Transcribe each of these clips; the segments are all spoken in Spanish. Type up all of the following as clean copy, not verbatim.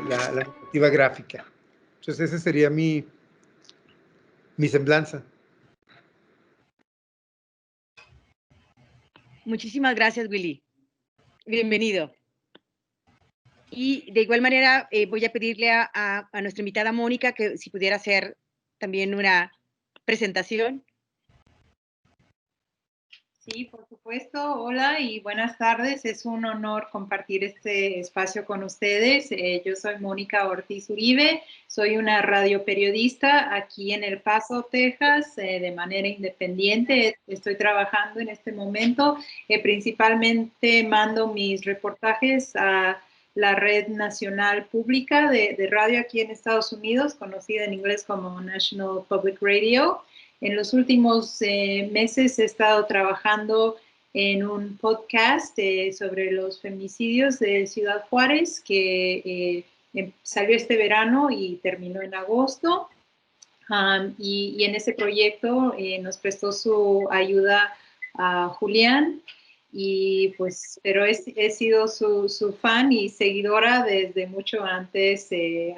La narrativa gráfica. Entonces esa sería mi semblanza. Muchísimas gracias, Willy. Bienvenido. Y de igual manera voy a pedirle a nuestra invitada Mónica que si pudiera hacer también una presentación. Sí, por supuesto. Hola y buenas tardes. Es un honor compartir este espacio con ustedes. Yo soy Mónica Ortiz Uribe. Soy una radioperiodista aquí en El Paso, Texas, de manera independiente. Estoy trabajando en este momento. Principalmente mando mis reportajes a la red nacional pública de radio aquí en Estados Unidos, conocida en inglés como National Public Radio. En los últimos meses he estado trabajando en un podcast sobre los feminicidios de Ciudad Juárez que salió este verano y terminó en agosto. Y en ese proyecto nos prestó su ayuda a Julián. Y pues, pero he sido su fan y seguidora desde mucho antes, de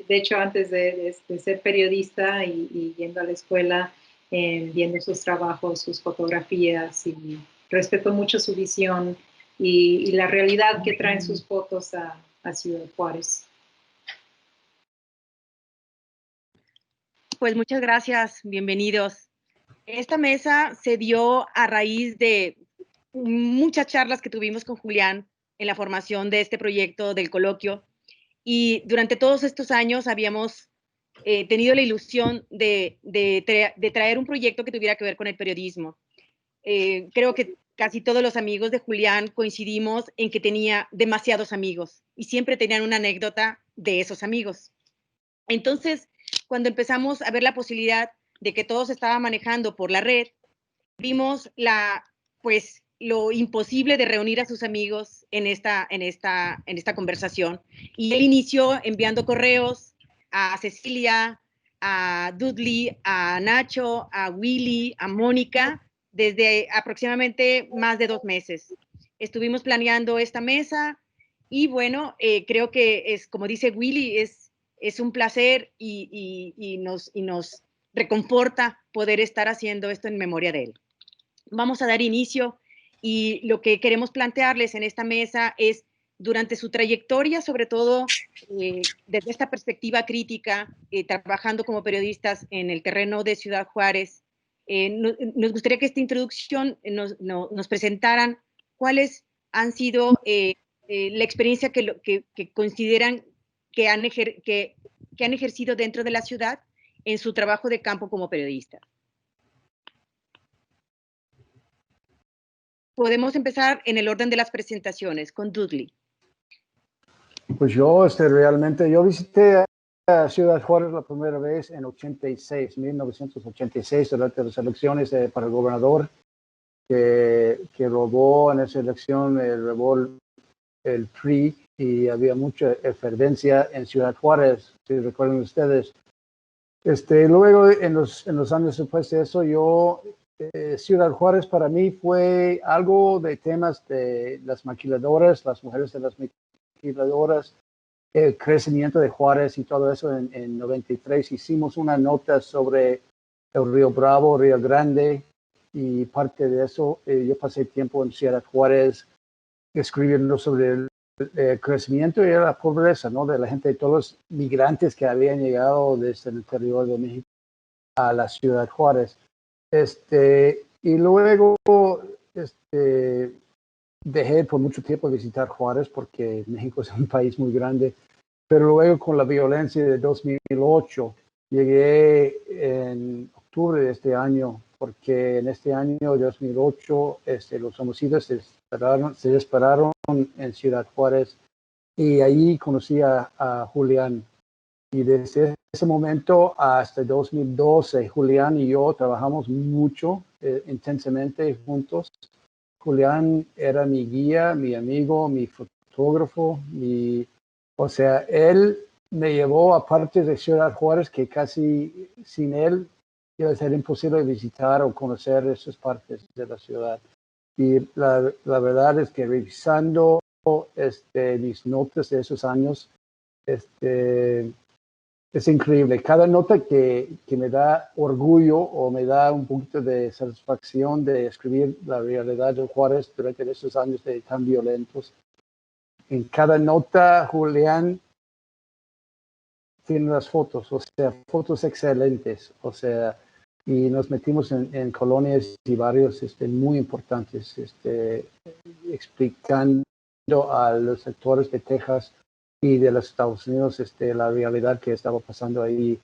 hecho antes de ser periodista y yendo a la escuela, viendo sus trabajos, sus fotografías, y respeto mucho su visión y la realidad que traen sus fotos a Ciudad Juárez. Pues muchas gracias, bienvenidos. Esta mesa se dio a raíz de muchas charlas que tuvimos con Julián en la formación de este proyecto del coloquio, y durante todos estos años habíamos tenido la ilusión de traer un proyecto que tuviera que ver con el periodismo. Creo que casi todos los amigos de Julián coincidimos en que tenía demasiados amigos y siempre tenían una anécdota de esos amigos. Entonces, cuando empezamos a ver la posibilidad de que todo se estaba manejando por la red, vimos lo imposible de reunir a sus amigos en esta conversación. Y él inició enviando correos a Cecilia, a Dudley, a Nacho, a Willy, a Mónica, desde aproximadamente más de 2 meses. Estuvimos planeando esta mesa y bueno, creo que es, como dice Willy, es un placer y nos reconforta poder estar haciendo esto en memoria de él. Vamos a dar inicio y lo que queremos plantearles en esta mesa es, durante su trayectoria, sobre todo desde esta perspectiva crítica, trabajando como periodistas en el terreno de Ciudad Juárez, nos gustaría que esta introducción nos presentaran cuáles han sido la experiencia que consideran que han ejercido dentro de la ciudad en su trabajo de campo como periodista. Podemos empezar en el orden de las presentaciones, con Dudley. Pues yo realmente, yo visité a Ciudad Juárez la primera vez en 1986, durante las elecciones para el gobernador, que robó en esa elección, robó el PRI, y había mucha efervescencia en Ciudad Juárez, si recuerdan ustedes. Luego, en los años después de eso, Ciudad Juárez para mí fue algo de temas de las maquiladoras, las mujeres de las maquiladoras, el crecimiento de Juárez y todo eso. En 93 hicimos una nota sobre el Río Bravo, Río Grande, y parte de eso yo pasé tiempo en Ciudad Juárez escribiendo sobre el crecimiento y la pobreza, ¿no?, de la gente, de todos los migrantes que habían llegado desde el interior de México a la Ciudad Juárez. Y luego dejé por mucho tiempo visitar Juárez porque México es un país muy grande, pero luego con la violencia de 2008 llegué en octubre de este año porque en este año 2008 los homicidios se dispararon en Ciudad Juárez y ahí conocí a Julián. Y desde ese momento hasta 2012, Julián y yo trabajamos mucho, intensamente juntos. Julián era mi guía, mi amigo, mi fotógrafo, o sea, él me llevó a partes de Ciudad Juárez que casi sin él iba a ser imposible visitar o conocer esas partes de la ciudad. Y la verdad es que revisando mis notas de esos años, es increíble. Cada nota que me da orgullo o me da un poquito de satisfacción de escribir la realidad de Juárez durante esos años tan violentos. En cada nota, Julián tiene las fotos, o sea, fotos excelentes, o sea, y nos metimos en colonias y barrios muy importantes, explicando a los sectores de Texas y de los Estados Unidos la realidad que estaba pasando ahí.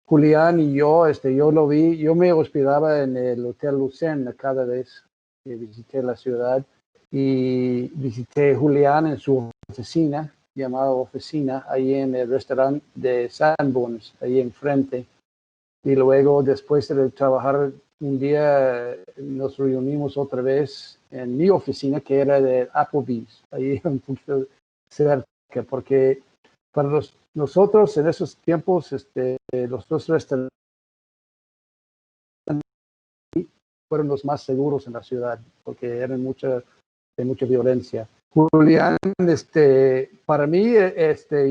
Julián y yo lo vi, yo me hospedaba en el Hotel Lucerne cada vez que visité la ciudad y visité a Julián en su oficina, llamada oficina, ahí en el restaurante de Sanborns, ahí enfrente. Y luego, después de trabajar un día, nos reunimos otra vez en mi oficina, que era de Applebee's, ahí un poquito cerca, porque para nosotros en esos tiempos, los dos restaurantes fueron los más seguros en la ciudad, porque eran de mucha violencia. Julián, para mí,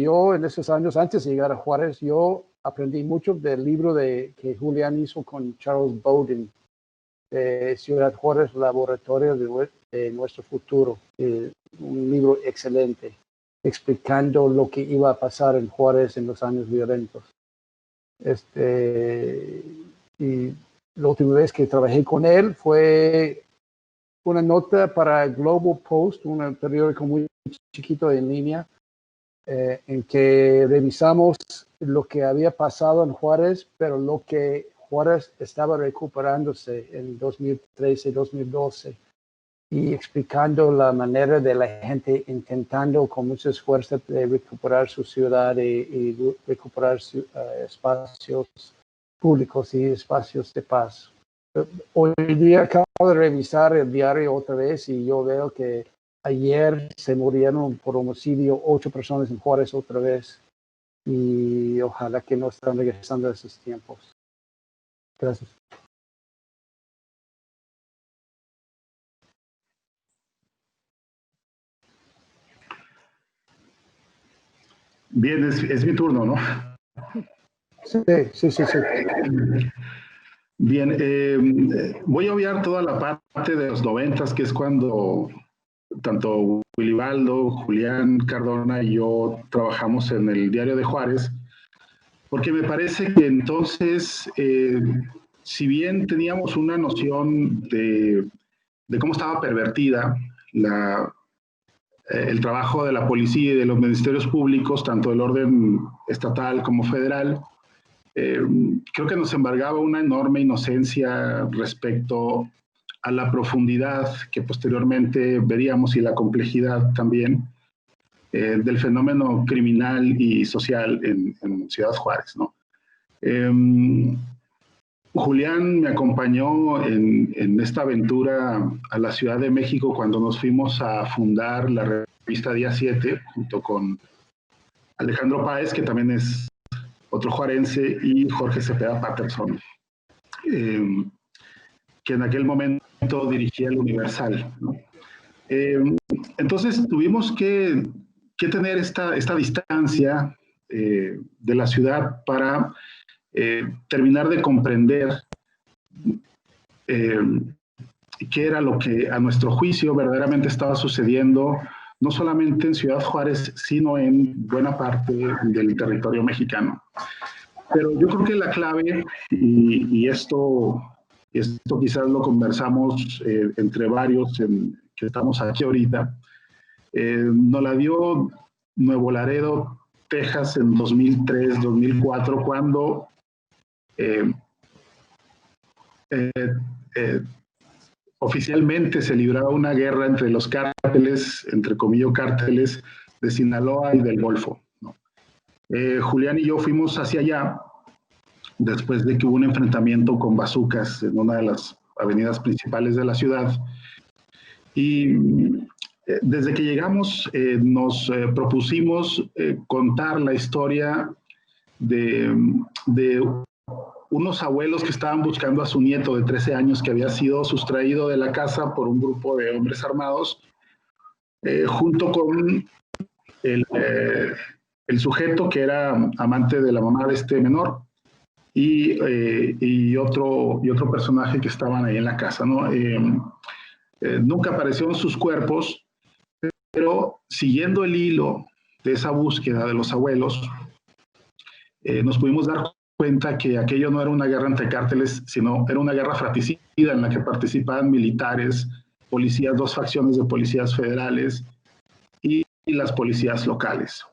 yo en esos años, antes de llegar a Juárez, yo aprendí mucho del libro que Julián hizo con Charles Bowden, Ciudad Juárez, Laboratorio de Nuestro Futuro. Un libro excelente, explicando lo que iba a pasar en Juárez en los años violentos. Y la última vez que trabajé con él fue una nota para Global Post, un periódico muy chiquito en línea, en que revisamos lo que había pasado en Juárez, pero lo que Juárez estaba recuperándose en 2013-2012 y explicando la manera de la gente intentando con mucho esfuerzo de recuperar su ciudad y recuperar espacios públicos y espacios de paz. Hoy día acabo de revisar el diario otra vez y yo veo que ayer se murieron por homicidio 8 personas en Juárez otra vez y ojalá que no estén regresando a esos tiempos. Gracias. Bien, es mi turno, ¿no? Sí. Bien, voy a obviar toda la parte de los 90, que es cuando tanto Wilibaldo, Julián Cardona y yo trabajamos en el Diario de Juárez, porque me parece que entonces, si bien teníamos una noción de cómo estaba pervertida el trabajo de la policía y de los ministerios públicos, tanto del orden estatal como federal, creo que nos embargaba una enorme inocencia respecto a la profundidad que posteriormente veríamos y la complejidad también del fenómeno criminal y social en Ciudad Juárez, ¿no? Julián me acompañó en esta aventura a la Ciudad de México cuando nos fuimos a fundar la revista Día 7 junto con Alejandro Páez, que también es otro juarense, y Jorge Cepeda Patterson, que en aquel momento dirigía el Universal, ¿no? Entonces tuvimos que tener esta distancia de la ciudad para terminar de comprender qué era lo que a nuestro juicio verdaderamente estaba sucediendo, no solamente en Ciudad Juárez, sino en buena parte del territorio mexicano. Pero yo creo que la clave, y esto quizás lo conversamos entre varios que estamos aquí ahorita, nos la dio Nuevo Laredo, Texas, en 2003, 2004, cuando oficialmente se libraba una guerra entre los cárteles, entre comillas cárteles, de Sinaloa y del Golfo, ¿no? Julián y yo fuimos hacia allá después de que hubo un enfrentamiento con bazucas en una de las avenidas principales de la ciudad. Y desde que llegamos nos propusimos contar la historia de unos abuelos que estaban buscando a su nieto de 13 años que había sido sustraído de la casa por un grupo de hombres armados, junto con el sujeto que era amante de la mamá de este menor y otro personaje que estaban ahí en la casa, ¿no? Nunca aparecieron sus cuerpos, pero siguiendo el hilo de esa búsqueda de los abuelos, nos pudimos dar cuenta que aquello no era una guerra entre cárteles, sino era una guerra fratricida en la que participaban militares, policías, dos facciones de policías federales y las policías locales.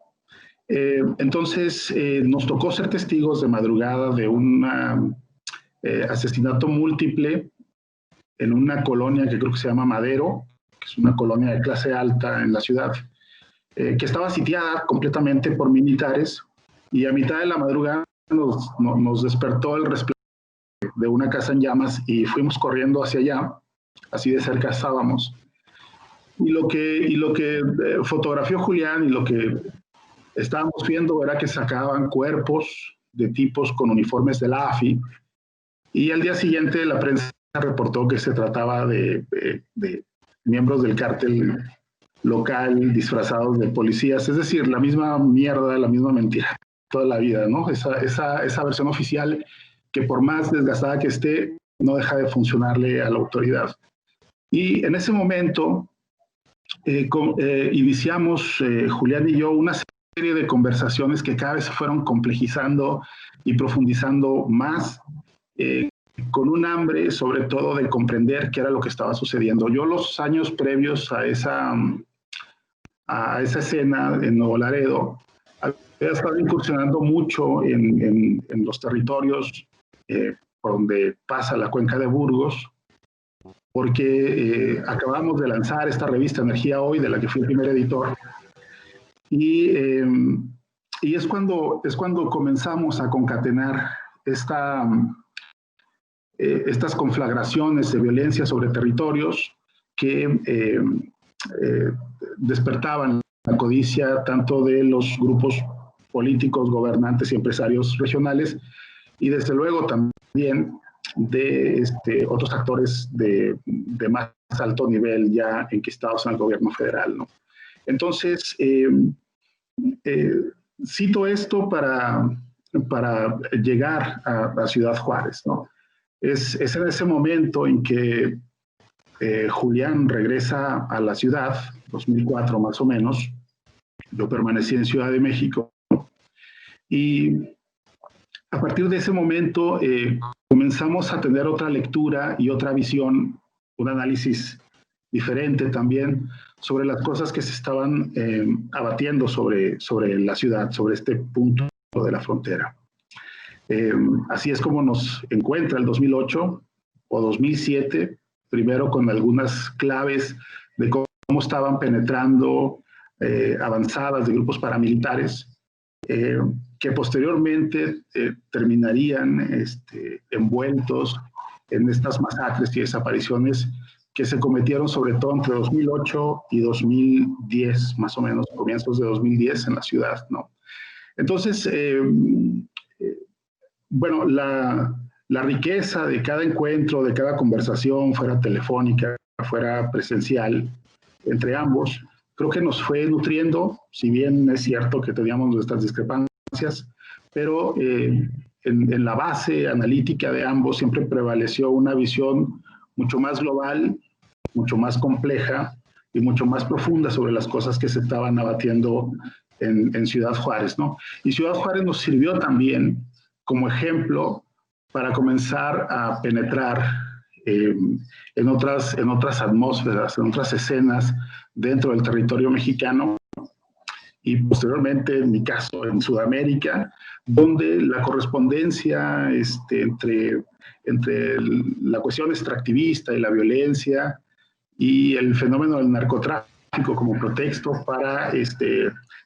Entonces, nos tocó ser testigos de madrugada de un asesinato múltiple en una colonia que creo que se llama Madero, que es una colonia de clase alta en la ciudad, que estaba sitiada completamente por militares, y a mitad de la madrugada nos despertó el resplandor de una casa en llamas y fuimos corriendo hacia allá, así de cerca estábamos. Y lo que fotografió Julián y lo que estábamos viendo era que sacaban cuerpos de tipos con uniformes de la AFI, y al día siguiente la prensa reportó que se trataba de miembros del cártel local disfrazados de policías, es decir, la misma mierda, la misma mentira toda la vida, ¿no? Esa versión oficial que por más desgastada que esté, no deja de funcionarle a la autoridad. Y en ese momento iniciamos, Julián y yo, una serie de conversaciones que cada vez se fueron complejizando y profundizando más, con un hambre sobre todo de comprender qué era lo que estaba sucediendo. Yo los años previos a esa escena en Nuevo Laredo, había estado incursionando mucho en los territorios por donde pasa la cuenca de Burgos, porque acabamos de lanzar esta revista Energía Hoy, de la que fui el primer editor, y es cuando comenzamos a concatenar estas conflagraciones de violencia sobre territorios que despertaban la codicia tanto de los grupos políticos, gobernantes y empresarios regionales, y desde luego también de otros actores de más alto nivel ya enquistados en el gobierno federal, ¿no? Entonces, cito esto para llegar a Ciudad Juárez, ¿no? Es en ese momento en que Julián regresa a la ciudad, 2004 más o menos. Yo permanecí en Ciudad de México, y a partir de ese momento comenzamos a tener otra lectura y otra visión, un análisis diferente también sobre las cosas que se estaban abatiendo sobre la ciudad, sobre este punto de la frontera. Así es como nos encuentra el 2008 o 2007, primero con algunas claves de cómo estaban penetrando avanzadas de grupos paramilitares, que posteriormente terminarían envueltos en estas masacres y desapariciones que se cometieron sobre todo entre 2008 y 2010, más o menos, comienzos de 2010 en la ciudad, ¿no? Entonces, bueno, la riqueza de cada encuentro, de cada conversación, fuera telefónica, fuera presencial, entre ambos, creo que nos fue nutriendo, si bien es cierto que teníamos nuestras discrepancias, pero en la base analítica de ambos siempre prevaleció una visión mucho más global, mucho más compleja y mucho más profunda sobre las cosas que se estaban abatiendo en Ciudad Juárez, ¿no? Y Ciudad Juárez nos sirvió también como ejemplo para comenzar a penetrar en otras atmósferas, en otras escenas dentro del territorio mexicano, y posteriormente, en mi caso, en Sudamérica, donde la correspondencia entre la cuestión extractivista y la violencia y el fenómeno del narcotráfico como pretexto para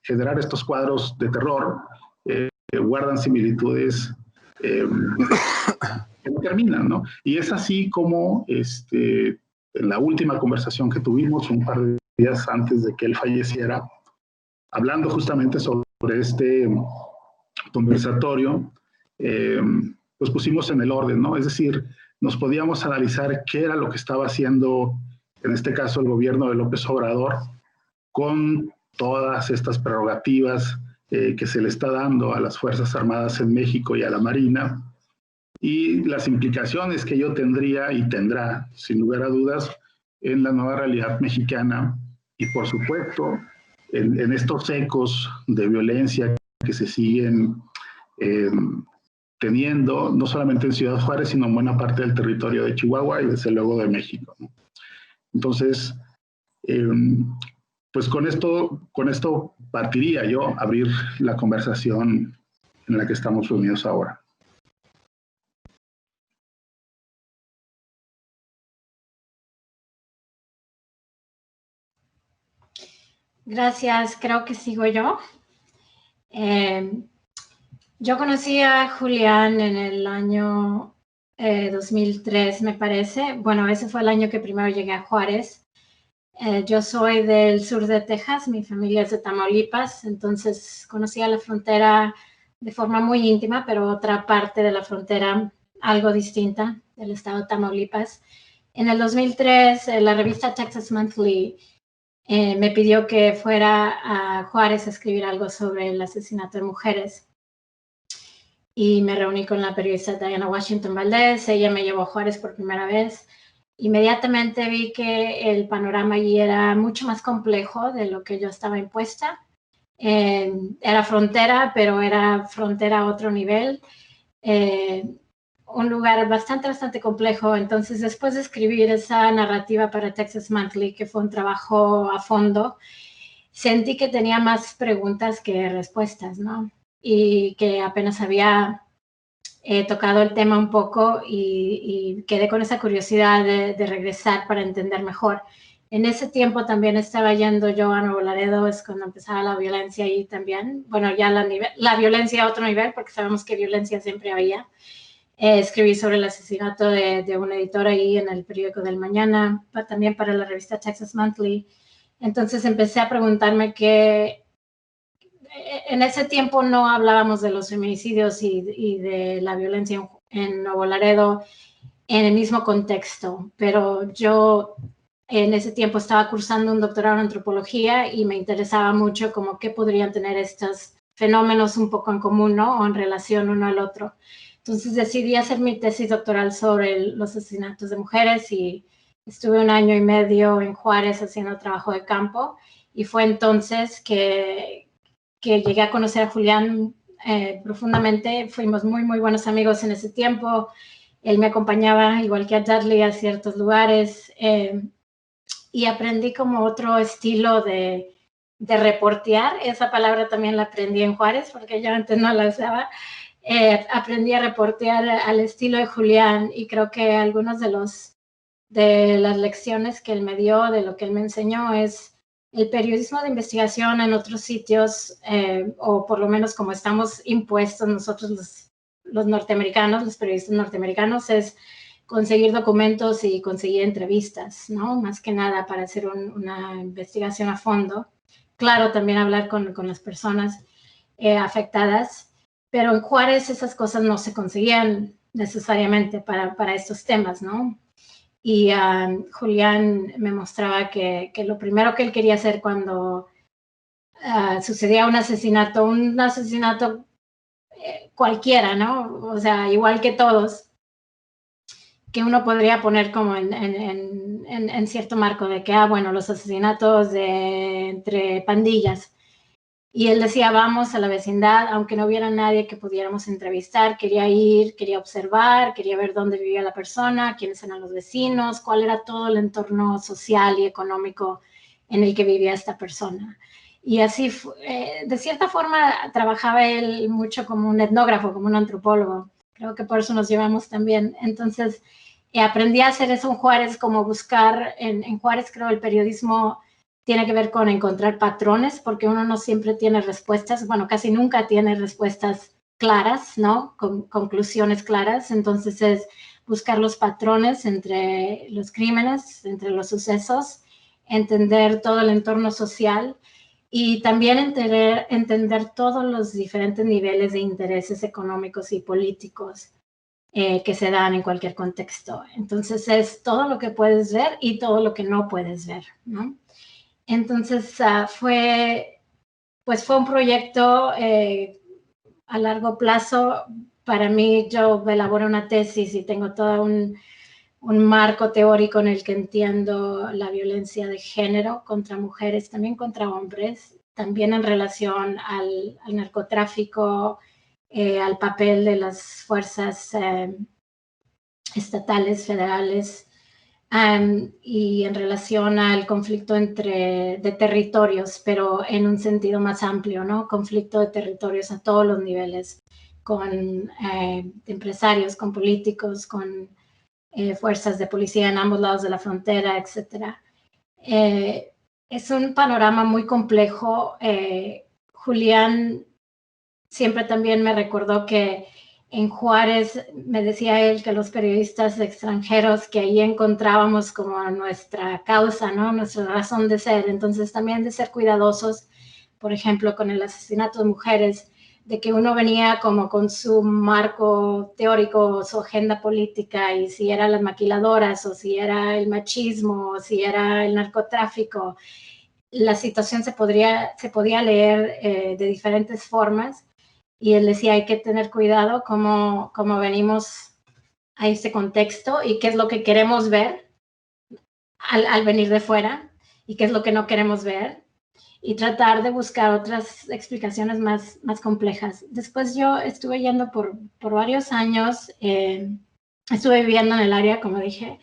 generar estos cuadros de terror guardan similitudes que no terminan, ¿no? Y es así como en la última conversación que tuvimos, un par de días antes de que él falleciera, hablando justamente sobre este conversatorio, pues pusimos en el orden, ¿no? Es decir, nos podíamos analizar qué era lo que estaba haciendo, en este caso, el gobierno de López Obrador, con todas estas prerrogativas que se le está dando a las Fuerzas Armadas en México y a la Marina, y las implicaciones que ello tendría y tendrá, sin lugar a dudas, en la nueva realidad mexicana, y por supuesto, en estos ecos de violencia que se siguen teniendo, no solamente en Ciudad Juárez, sino en buena parte del territorio de Chihuahua y desde luego de México, ¿no? Entonces, pues con esto partiría yo a abrir la conversación en la que estamos reunidos ahora. Gracias, creo que sigo yo. Yo conocí a Julián en el año 2003, me parece. Bueno, ese fue el año que primero llegué a Juárez. Yo soy del sur de Texas, mi familia es de Tamaulipas, entonces conocí a la frontera de forma muy íntima, pero otra parte de la frontera algo distinta del estado de Tamaulipas. En el 2003, la revista Texas Monthly me pidió que fuera a Juárez a escribir algo sobre el asesinato de mujeres. Y me reuní con la periodista Diana Washington Valdés, ella me llevó a Juárez por primera vez. Inmediatamente vi que el panorama allí era mucho más complejo de lo que yo estaba impuesta. Era frontera, pero era frontera a otro nivel. Un lugar bastante complejo. Entonces, después de escribir esa narrativa para Texas Monthly, que fue un trabajo a fondo, sentí que tenía más preguntas que respuestas, ¿no? Y que apenas había tocado el tema un poco y quedé con esa curiosidad de regresar para entender mejor. En ese tiempo también estaba yendo yo a Nuevo Laredo, es cuando empezaba la violencia ahí también. Bueno, ya la violencia a otro nivel, porque sabemos que violencia siempre había. Escribí sobre el asesinato de un editor ahí en el periódico del Mañana, también para la revista Texas Monthly. Entonces empecé a preguntarme que en ese tiempo no hablábamos de los feminicidios y de la violencia en Nuevo Laredo en el mismo contexto, pero yo en ese tiempo estaba cursando un doctorado en antropología y me interesaba mucho como qué podrían tener estos fenómenos un poco en común, ¿no? O en relación uno al otro. Entonces decidí hacer mi tesis doctoral sobre los asesinatos de mujeres y estuve 1 año y medio en Juárez haciendo trabajo de campo y fue entonces que llegué a conocer a Julián profundamente. Fuimos muy buenos amigos en ese tiempo. Él me acompañaba, igual que a Dudley, a ciertos lugares y aprendí como otro estilo de reportear. Esa palabra también la aprendí en Juárez porque yo antes no la usaba. Aprendí a reportear al estilo de Julián y creo que algunos de las lecciones que él me dio, de lo que él me enseñó es el periodismo de investigación en otros sitios, o por lo menos como estamos impuestos nosotros los norteamericanos, los periodistas norteamericanos, es conseguir documentos y conseguir entrevistas, ¿no? Más que nada para hacer una investigación a fondo. Claro, también hablar con las personas afectadas, pero en Juárez esas cosas no se conseguían necesariamente para estos temas, ¿no? Y Julián me mostraba que lo primero que él quería hacer cuando sucedía un asesinato cualquiera, ¿no? O sea, igual que todos, que uno podría poner como en cierto marco de que, bueno, los asesinatos entre pandillas. Y él decía, vamos a la vecindad, aunque no hubiera nadie que pudiéramos entrevistar, quería ir, quería observar, quería ver dónde vivía la persona, quiénes eran los vecinos, cuál era todo el entorno social y económico en el que vivía esta persona. Y así, de cierta forma, trabajaba él mucho como un etnógrafo, como un antropólogo. Creo que por eso nos llevamos también. Entonces, aprendí a hacer eso en Juárez, como buscar, en Juárez creo el periodismo tiene que ver con encontrar patrones, porque uno no siempre tiene respuestas, bueno, casi nunca tiene respuestas claras, ¿no? Con conclusiones claras. Entonces es buscar los patrones entre los crímenes, entre los sucesos, entender todo el entorno social y también entender todos los diferentes niveles de intereses económicos y políticos que se dan en cualquier contexto. Entonces es todo lo que puedes ver y todo lo que no puedes ver, ¿no? Entonces fue un proyecto a largo plazo. Para mí, yo elaboro una tesis y tengo todo un marco teórico en el que entiendo la violencia de género contra mujeres, también contra hombres, también en relación al narcotráfico, al papel de las fuerzas estatales, federales, y en relación al conflicto de territorios, pero en un sentido más amplio, ¿no? Conflicto de territorios a todos los niveles, con empresarios, con políticos, con fuerzas de policía en ambos lados de la frontera, etc. Es un panorama muy complejo. Julián siempre también me recordó que en Juárez, me decía él que los periodistas extranjeros que ahí encontrábamos como nuestra causa, ¿no? Nuestra razón de ser. Entonces también de ser cuidadosos, por ejemplo, con el asesinato de mujeres, de que uno venía como con su marco teórico, su agenda política, y si eran las maquiladoras, o si era el machismo, o si era el narcotráfico, la situación se podía leer de diferentes formas. Y él decía, hay que tener cuidado cómo venimos a este contexto y qué es lo que queremos ver al venir de fuera y qué es lo que no queremos ver, y tratar de buscar otras explicaciones más complejas. Después yo estuve yendo por varios años, estuve viviendo en el área, como dije,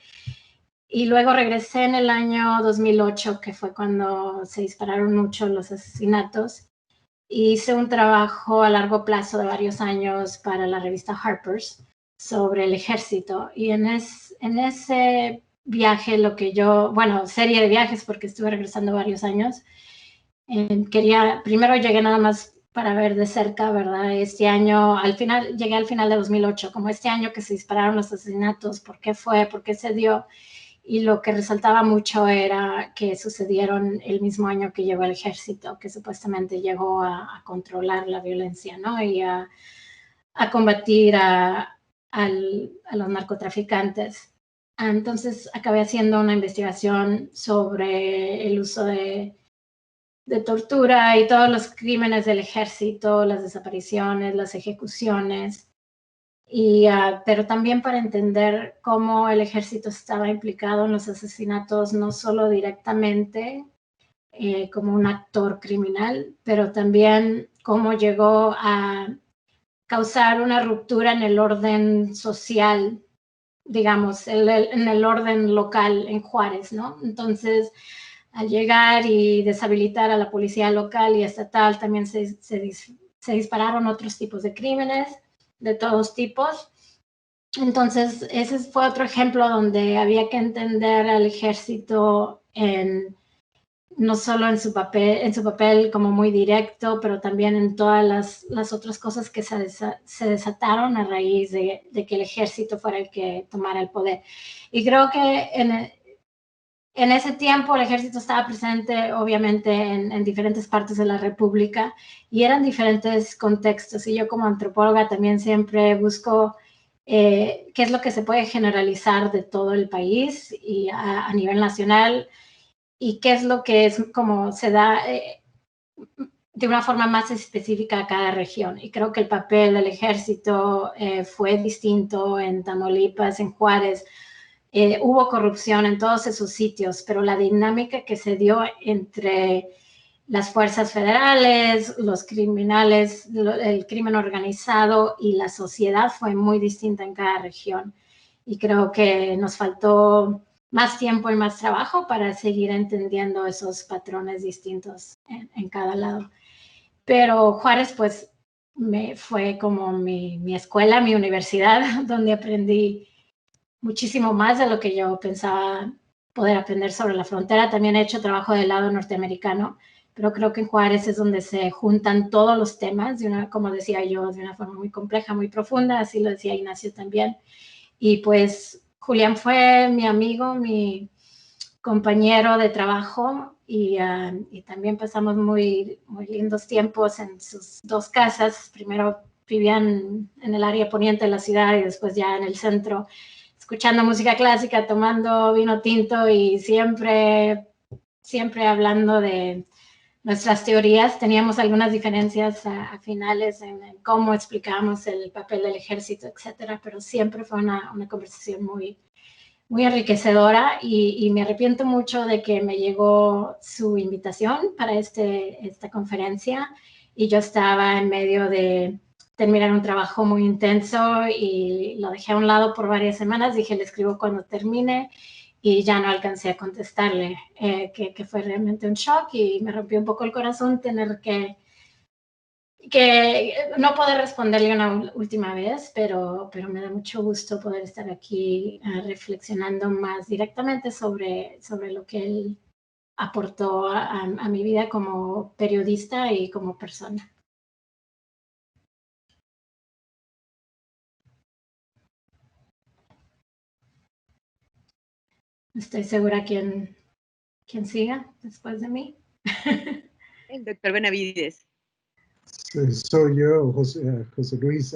y luego regresé en el año 2008, que fue cuando se dispararon mucho los asesinatos. Hice un trabajo a largo plazo de varios años para la revista Harper's sobre el ejército, y en ese viaje serie de viajes, porque estuve regresando varios años, primero llegué nada más para ver de cerca, ¿verdad? Este año, llegué al final de 2008, como este año que se dispararon los asesinatos, ¿por qué fue? ¿Por qué se dio? Y lo que resaltaba mucho era que sucedieron el mismo año que llegó el ejército, que supuestamente llegó a controlar la violencia, ¿no? Y a combatir a los narcotraficantes. Entonces acabé haciendo una investigación sobre el uso de tortura y todos los crímenes del ejército, las desapariciones, las ejecuciones. Pero también para entender cómo el ejército estaba implicado en los asesinatos, no solo directamente como un actor criminal, pero también cómo llegó a causar una ruptura en el orden social, digamos, en el orden local en Juárez, ¿no? Entonces, al llegar y deshabilitar a la policía local y estatal, también se dispararon otros tipos de crímenes de todos tipos. Entonces, ese fue otro ejemplo donde había que entender al ejército no solo en su papel como muy directo, pero también en todas las otras cosas que se desataron a raíz de que el ejército fuera el que tomara el poder. Y creo que en ese tiempo el ejército estaba presente, obviamente, en diferentes partes de la República, y eran diferentes contextos. Y yo como antropóloga también siempre busco qué es lo que se puede generalizar de todo el país y a nivel nacional, y qué es lo que es como se da de una forma más específica a cada región. Y creo que el papel del ejército fue distinto en Tamaulipas, en Juárez. Hubo corrupción en todos esos sitios, pero la dinámica que se dio entre las fuerzas federales, los criminales, el crimen organizado y la sociedad fue muy distinta en cada región. Y creo que nos faltó más tiempo y más trabajo para seguir entendiendo esos patrones distintos en cada lado. Pero Juárez, pues, fue como mi escuela, mi universidad, donde aprendí muchísimo más de lo que yo pensaba poder aprender sobre la frontera. También he hecho trabajo del lado norteamericano, pero creo que en Juárez es donde se juntan todos los temas, como decía yo, de una forma muy compleja, muy profunda, así lo decía Ignacio también. Y pues Julián fue mi amigo, mi compañero de trabajo y también pasamos muy lindos tiempos en sus dos casas. Primero vivían en el área poniente de la ciudad y después ya en el centro, escuchando música clásica, tomando vino tinto y siempre hablando de nuestras teorías. Teníamos algunas diferencias a finales en cómo explicábamos el papel del ejército, etcétera, pero siempre fue una conversación muy enriquecedora y me arrepiento mucho de que me llegó su invitación para esta conferencia y yo estaba en medio de terminar un trabajo muy intenso y lo dejé a un lado por varias semanas. Dije, le escribo cuando termine y ya no alcancé a contestarle, que fue realmente un shock y me rompió un poco el corazón tener que no poder responderle una última vez, pero me da mucho gusto poder estar aquí reflexionando más directamente sobre lo que él aportó a mi vida como periodista y como persona. Estoy segura quién siga después de mí. El doctor Benavides. Soy yo, José Luis.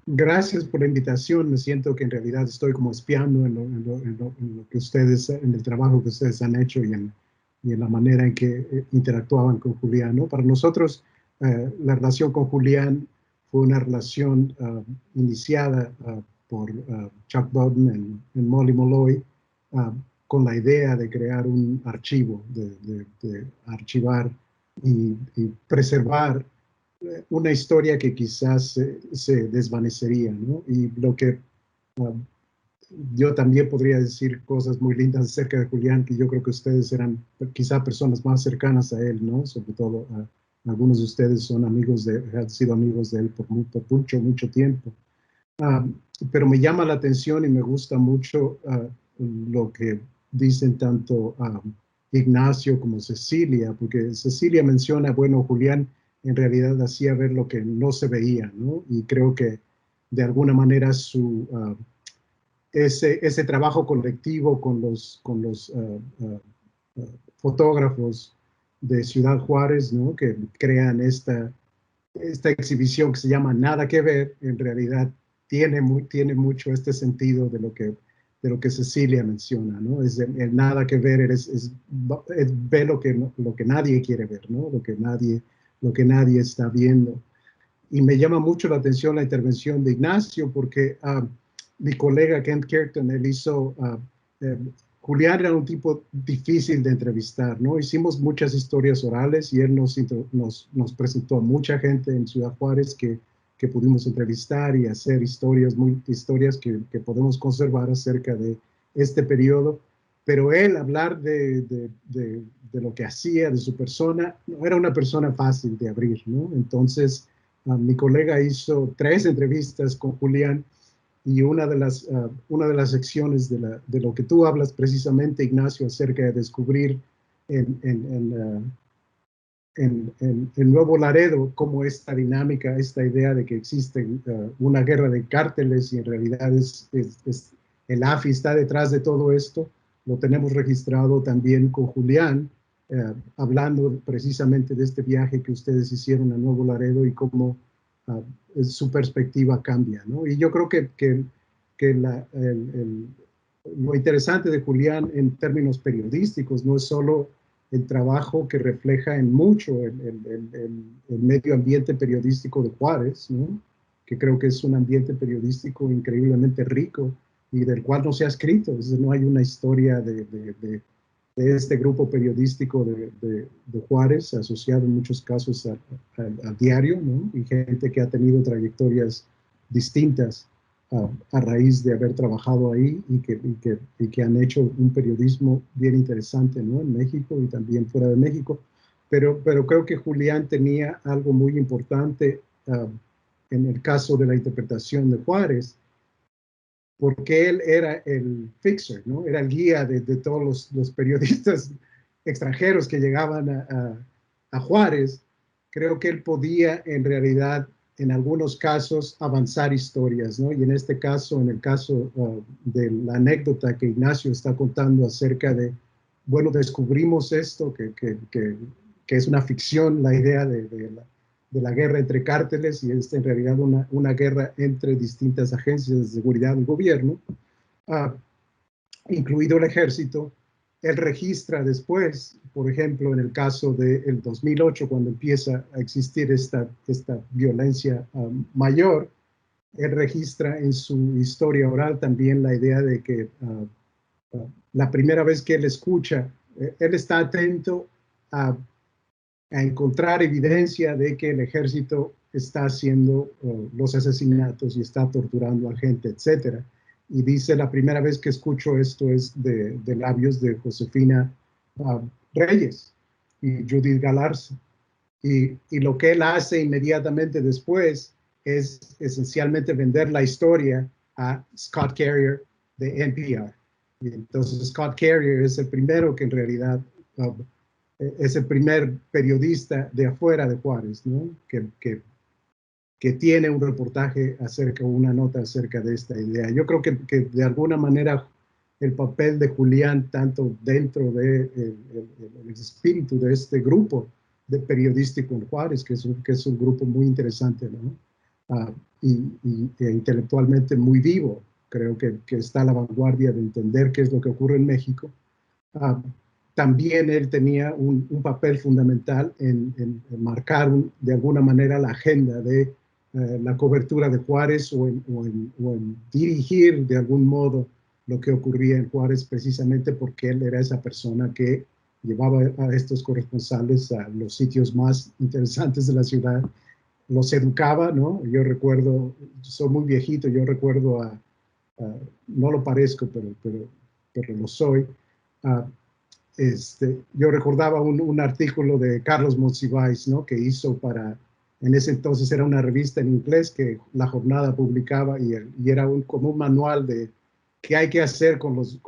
Gracias por la invitación. Me siento que en realidad estoy como espiando en lo que ustedes, en el trabajo que ustedes han hecho y en la manera en que interactuaban con Julián, ¿no? Para nosotros, la relación con Julián fue una relación iniciada por Chuck Bowden en Molly Molloy, con la idea de crear un archivo, de archivar y preservar una historia que quizás se desvanecería, ¿no? Y lo que yo también podría decir cosas muy lindas acerca de Julián, que yo creo que ustedes eran quizá personas más cercanas a él, ¿no? Sobre todo algunos de ustedes son amigos han sido amigos de él por mucho tiempo. Pero me llama la atención y me gusta mucho lo que dicen tanto Ignacio como Cecilia, porque Cecilia menciona, bueno, Julián en realidad hacía ver lo que no se veía, ¿no? Y creo que de alguna manera ese trabajo colectivo con los fotógrafos de Ciudad Juárez, ¿no? Que crean esta exhibición que se llama Nada que Ver, en realidad tiene mucho este sentido de lo que Cecilia menciona, ¿no? Es el nada que ver, es ver lo que nadie quiere ver, ¿no? Lo que nadie está viendo. Y me llama mucho la atención la intervención de Ignacio, porque mi colega Kent Kirkton, él hizo, Julián era un tipo difícil de entrevistar, ¿no? Hicimos muchas historias orales y él nos presentó a mucha gente en Ciudad Juárez que pudimos entrevistar y hacer historias que podemos conservar acerca de este periodo. Pero él hablar de lo que hacía, de su persona, no era una persona fácil de abrir, ¿no? Entonces, mi colega hizo 3 entrevistas con Julián y una de las secciones de lo que tú hablas precisamente, Ignacio, acerca de descubrir en Nuevo Laredo cómo esta dinámica, esta idea de que existe una guerra de cárteles y en realidad el AFI está detrás de todo esto, lo tenemos registrado también con Julián, hablando precisamente de este viaje que ustedes hicieron a Nuevo Laredo y cómo su perspectiva cambia, ¿no? Y yo creo que lo interesante de Julián en términos periodísticos no es solo el trabajo que refleja en mucho el medio ambiente periodístico de Juárez, ¿no? Que creo que es un ambiente periodístico increíblemente rico y del cual no se ha escrito. Es decir, no hay una historia de este grupo periodístico de Juárez, asociado en muchos casos al diario, ¿no? Y gente que ha tenido trayectorias distintas a raíz de haber trabajado ahí y que han hecho un periodismo bien interesante, ¿no? En México y también fuera de México. Pero creo que Julián tenía algo muy importante en el caso de la interpretación de Juárez, porque él era el fixer, ¿no? Era el guía de todos los periodistas extranjeros que llegaban a Juárez. Creo que él podía en realidad en algunos casos avanzar historias, ¿no? Y en este caso, en el caso de la anécdota que Ignacio está contando acerca de, bueno, descubrimos esto, que es una ficción, la idea de la guerra entre cárteles, y es en realidad una guerra entre distintas agencias de seguridad del gobierno, incluido el ejército. Él registra después, por ejemplo, en el caso del 2008, cuando empieza a existir esta violencia mayor, él registra en su historia oral también la idea de que la primera vez que él escucha, él está atento a encontrar evidencia de que el ejército está haciendo los asesinatos y está torturando a gente, etc. Y dice, la primera vez que escucho esto es de labios de Josefina Reyes y Judith Galarza. Y lo que él hace inmediatamente después es esencialmente vender la historia a Scott Carrier de NPR. Y entonces Scott Carrier es el primero que en realidad es el primer periodista de afuera de Juárez, ¿no? que tiene un reportaje una nota acerca de esta idea. Yo creo que de alguna manera el papel de Julián, tanto dentro del espíritu de este grupo de periodístico en Juárez, que es un grupo muy interesante, ¿no? E intelectualmente muy vivo, creo que está a la vanguardia de entender qué es lo que ocurre en México. También él tenía un papel fundamental en marcar de alguna manera la agenda de la cobertura de Juárez o en dirigir de algún modo lo que ocurría en Juárez, precisamente porque él era esa persona que llevaba a estos corresponsales a los sitios más interesantes de la ciudad, los educaba, ¿no? Yo recuerdo, soy muy viejito, yo recuerdo no lo parezco, pero lo soy, yo recordaba un artículo de Carlos Monsiváis, ¿no? Que hizo en ese entonces era una revista en inglés que La Jornada publicaba y era como un manual de qué hay que hacer con los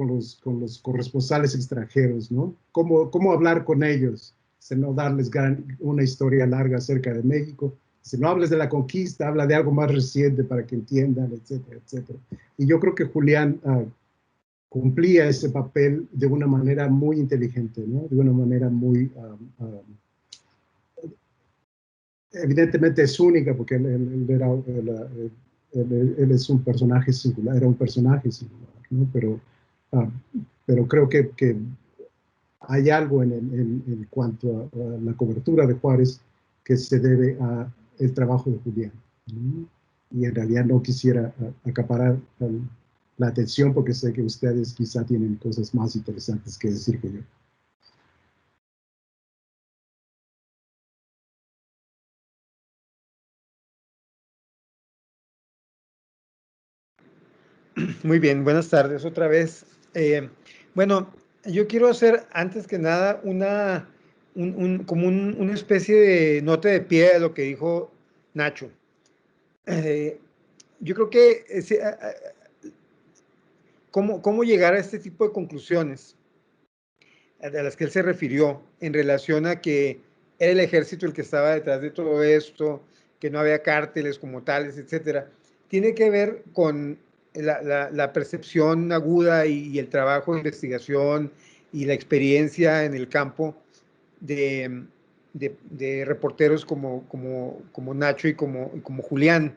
corresponsales extranjeros, ¿no? Cómo hablar con ellos, no darles una historia larga acerca de México. Si no hables de la conquista, habla de algo más reciente para que entiendan, etcétera, etcétera. Y yo creo que Julián cumplía ese papel de una manera muy inteligente, ¿no? De una manera muy... evidentemente es única porque él es un personaje singular, era un personaje singular, ¿no? Pero creo que hay algo en cuanto a la cobertura de Juárez que se debe al trabajo de Julián, ¿no? Y en realidad no quisiera acaparar la atención porque sé que ustedes quizá tienen cosas más interesantes que decir que yo. Muy bien, buenas tardes otra vez. Bueno, yo quiero hacer antes que nada una especie de nota de pie a lo que dijo Nacho. Yo creo que cómo llegar a este tipo de conclusiones a las que él se refirió en relación a que era el ejército el que estaba detrás de todo esto, que no había cárteles como tales, etcétera, tiene que ver con la percepción aguda y el trabajo de investigación y la experiencia en el campo de reporteros como Nacho y como Julián.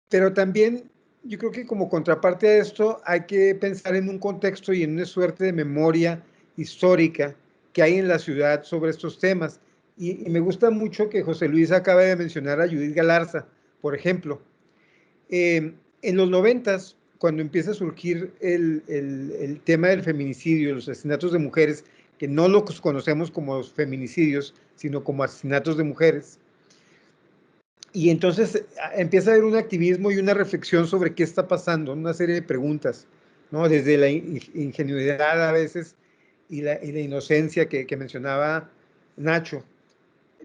Pero también yo creo que como contraparte a esto hay que pensar en un contexto y en una suerte de memoria histórica que hay en la ciudad sobre estos temas. Y me gusta mucho que José Luis acaba de mencionar a Judith Galarza, por ejemplo. En los 90s, cuando empieza a surgir el tema del feminicidio, los asesinatos de mujeres, que no los conocemos como feminicidios, sino como asesinatos de mujeres, Y entonces empieza a haber un activismo y una reflexión sobre qué está pasando, una serie de preguntas, ¿no? Desde la ingenuidad a veces y la inocencia que mencionaba Nacho.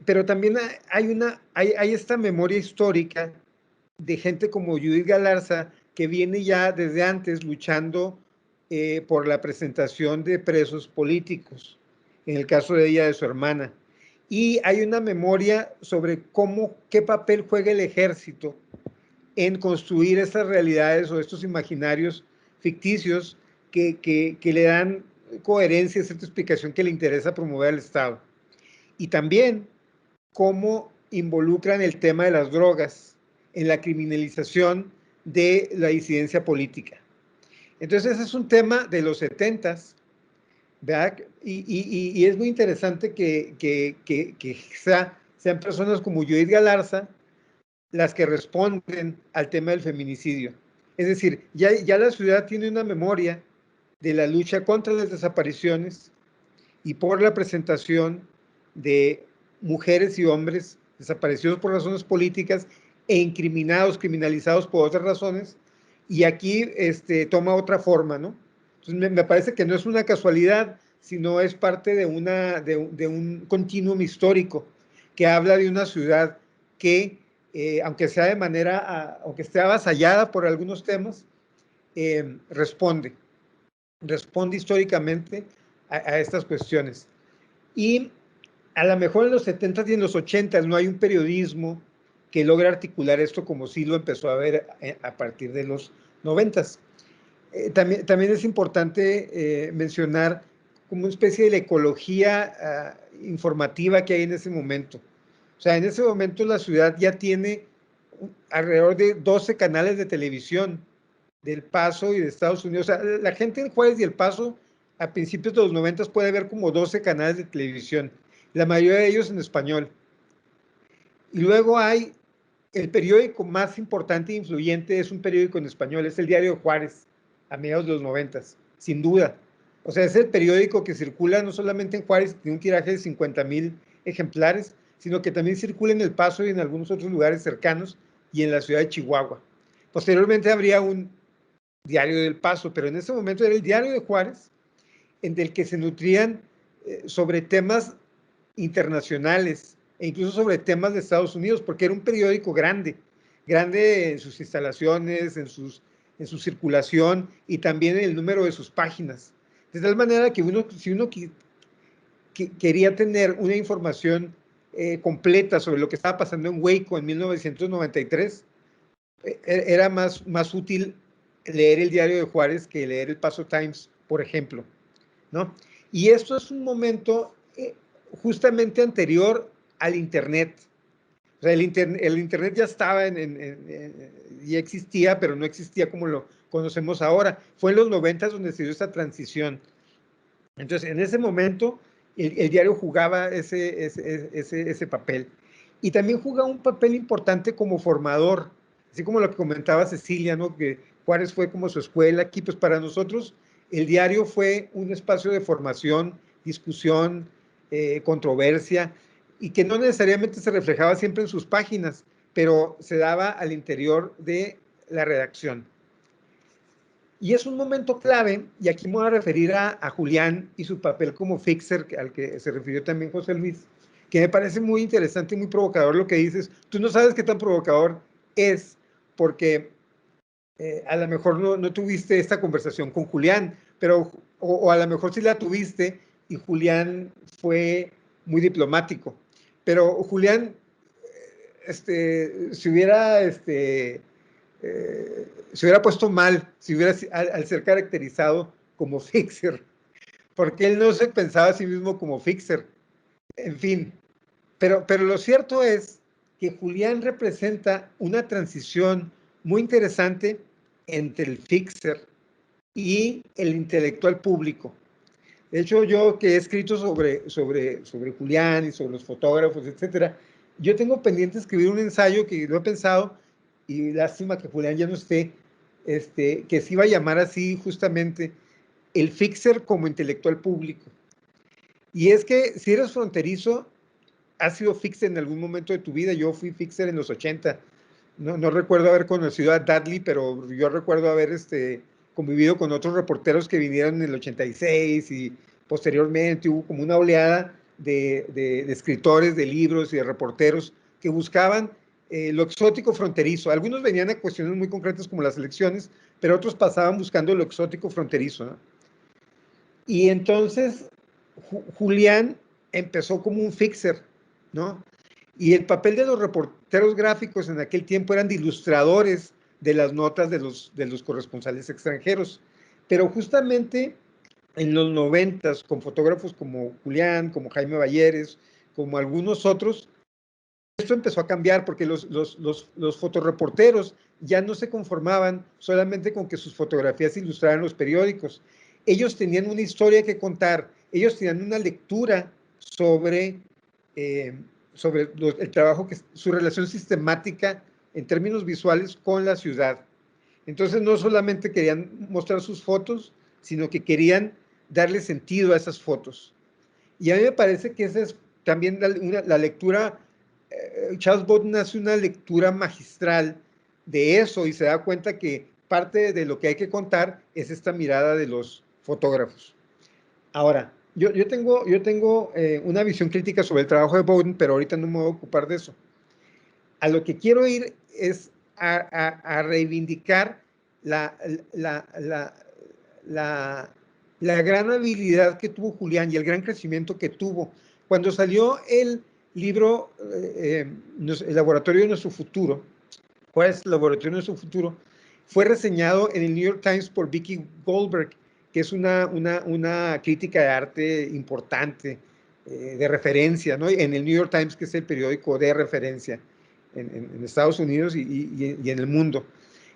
Pero también hay esta memoria histórica de gente como Judith Galarza, que viene ya desde antes luchando por la presentación de presos políticos, en el caso de ella, de su hermana. Y hay una memoria sobre qué papel juega el ejército en construir estas realidades o estos imaginarios ficticios que le dan coherencia, cierta explicación que le interesa promover al Estado. Y también cómo involucran el tema de las drogas en la criminalización de la disidencia política. Entonces, ese es un tema de los 70s, ¿verdad? Y es muy interesante que sean personas como Judith Galarza las que responden al tema del feminicidio. Es decir, ya la ciudad tiene una memoria de la lucha contra las desapariciones y por la presentación de mujeres y hombres desaparecidos por razones políticas e incriminados, criminalizados por otras razones, y aquí toma otra forma, ¿no? Entonces me parece que no es una casualidad, sino es parte de un continuum histórico que habla de una ciudad que, aunque sea aunque esté avasallada por algunos temas, responde históricamente a estas cuestiones. Y a lo mejor en los 70s y en los 80s no hay un periodismo que logre articular esto como sí lo empezó a ver a partir de los 90s. También es importante mencionar como una especie de la ecología informativa que hay en ese momento. O sea, en ese momento la ciudad ya tiene alrededor de 12 canales de televisión del Paso y de Estados Unidos. O sea, la gente en Juárez y El Paso a principios de los 90s puede ver como 12 canales de televisión, la mayoría de ellos en español. Y luego hay el periódico más importante e influyente, es un periódico en español, es el Diario de Juárez, a mediados de los 90s, sin duda. O sea, es el periódico que circula no solamente en Juárez, tiene un tiraje de 50,000 ejemplares, sino que también circula en El Paso y en algunos otros lugares cercanos y en la ciudad de Chihuahua. Posteriormente habría un Diario del Paso, pero en ese momento era el Diario de Juárez, en el que se nutrían sobre temas internacionales e incluso sobre temas de Estados Unidos, porque era un periódico grande en sus instalaciones, en su circulación y también en el número de sus páginas. De tal manera que si uno quería tener una información completa sobre lo que estaba pasando en Waco en 1993, era más útil leer el Diario de Juárez que leer el Paso Times, por ejemplo, ¿no? Y esto es un momento justamente anterior al Internet. O sea, el Internet ya estaba, ya existía, pero no existía como lo conocemos ahora. Fue en los 90s donde se dio esta transición. Entonces, en ese momento, el diario jugaba ese papel. Y también jugaba un papel importante como formador, así como lo que comentaba Cecilia, ¿no? Que Juárez fue como su escuela. Aquí, pues para nosotros, el diario fue un espacio de formación, discusión, controversia, y que no necesariamente se reflejaba siempre en sus páginas, pero se daba al interior de la redacción. Y es un momento clave, y aquí me voy a referir a Julián y su papel como fixer, al que se refirió también José Luis, que me parece muy interesante y muy provocador lo que dices. Tú no sabes qué tan provocador es, porque a lo mejor no tuviste esta conversación con Julián, pero, o a lo mejor sí la tuviste y Julián fue muy diplomático. Pero Julián, se hubiera puesto mal al ser caracterizado como fixer, porque él no se pensaba a sí mismo como fixer. En fin, pero lo cierto es que Julián representa una transición muy interesante entre el fixer y el intelectual público. De hecho, yo que he escrito sobre Julián y sobre los fotógrafos, etcétera, yo tengo pendiente escribir un ensayo que lo he pensado, y lástima que Julián ya no esté, que se iba a llamar así justamente, el fixer como intelectual público. Y es que si eres fronterizo, has sido fixer en algún momento de tu vida. Yo fui fixer en los 80. No recuerdo haber conocido a Dudley, pero yo recuerdo haber convivido con otros reporteros que vinieron en el 86 y posteriormente hubo como una oleada de escritores, de libros y de reporteros que buscaban lo exótico fronterizo. Algunos venían a cuestiones muy concretas como las elecciones, pero otros pasaban buscando lo exótico fronterizo, ¿no? Y entonces Julián empezó como un fixer, ¿no? Y el papel de los reporteros gráficos en aquel tiempo eran de ilustradores de las notas de los corresponsales extranjeros. Pero justamente en los 90s, con fotógrafos como Julián, como Jaime Balleres, como algunos otros, esto empezó a cambiar porque los fotoreporteros ya no se conformaban solamente con que sus fotografías ilustraran los periódicos. Ellos tenían una historia que contar, ellos tenían una lectura sobre el trabajo, su relación sistemática en términos visuales con la ciudad. Entonces no solamente querían mostrar sus fotos, sino que querían darle sentido a esas fotos. Y a mí me parece que esa es también la lectura. Charles Bowden hace una lectura magistral de eso y se da cuenta que parte de lo que hay que contar es esta mirada de los fotógrafos. Ahora, yo tengo una visión crítica sobre el trabajo de Bowden, pero ahorita no me voy a ocupar de eso. A lo que quiero ir es a reivindicar la gran habilidad que tuvo Julián y el gran crecimiento que tuvo. Cuando salió el libro El laboratorio de nuestro futuro, ¿cuál es el laboratorio de nuestro futuro? Fue reseñado en el New York Times por Vicki Goldberg, que es una crítica de arte importante, de referencia, ¿no? En el New York Times, que es el periódico de referencia en Estados Unidos y en el mundo.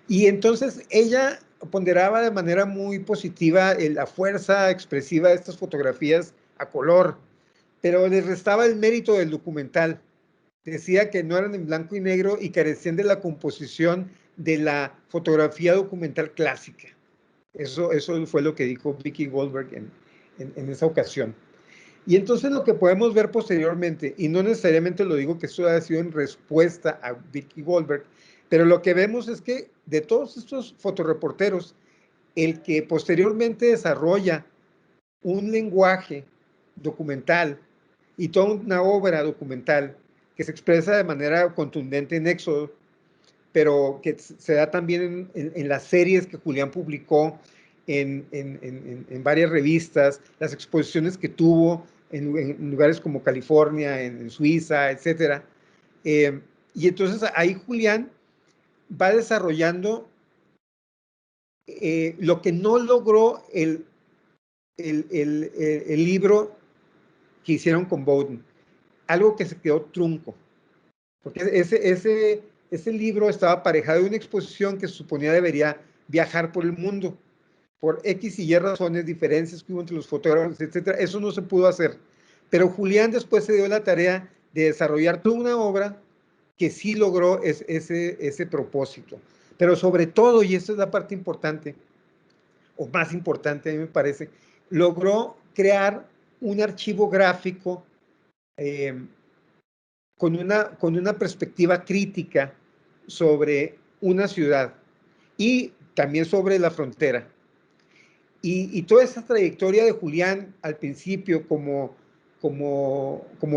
Y entonces ella ponderaba de manera muy positiva la fuerza expresiva de estas fotografías a color, pero les restaba el mérito del documental. Decía que no eran en blanco y negro y carecían de la composición de la fotografía documental clásica. Eso fue lo que dijo Vicki Goldberg en esa ocasión. Y entonces lo que podemos ver posteriormente, y no necesariamente lo digo que esto haya sido en respuesta a Vicki Goldberg, pero lo que vemos es que de todos estos fotoreporteros, el que posteriormente desarrolla un lenguaje documental y toda una obra documental que se expresa de manera contundente en Éxodo, pero que se da también en las series que Julián publicó en varias revistas, las exposiciones que tuvo en lugares como California, en Suiza, etc. Y entonces ahí Julián va desarrollando lo que no logró el libro que hicieron con Bowden, algo que se quedó trunco, porque ese libro estaba aparejado de una exposición que se suponía debería viajar por el mundo, por X y Y razones, diferencias que hubo entre los fotógrafos, etcétera. Eso no se pudo hacer, pero Julián después se dio la tarea de desarrollar toda una obra que sí logró ese propósito, pero sobre todo, y esta es la parte importante, o más importante a mí me parece, logró crear un archivo gráfico con una perspectiva crítica sobre una ciudad y también sobre la frontera. Y toda esa trayectoria de Julián al principio como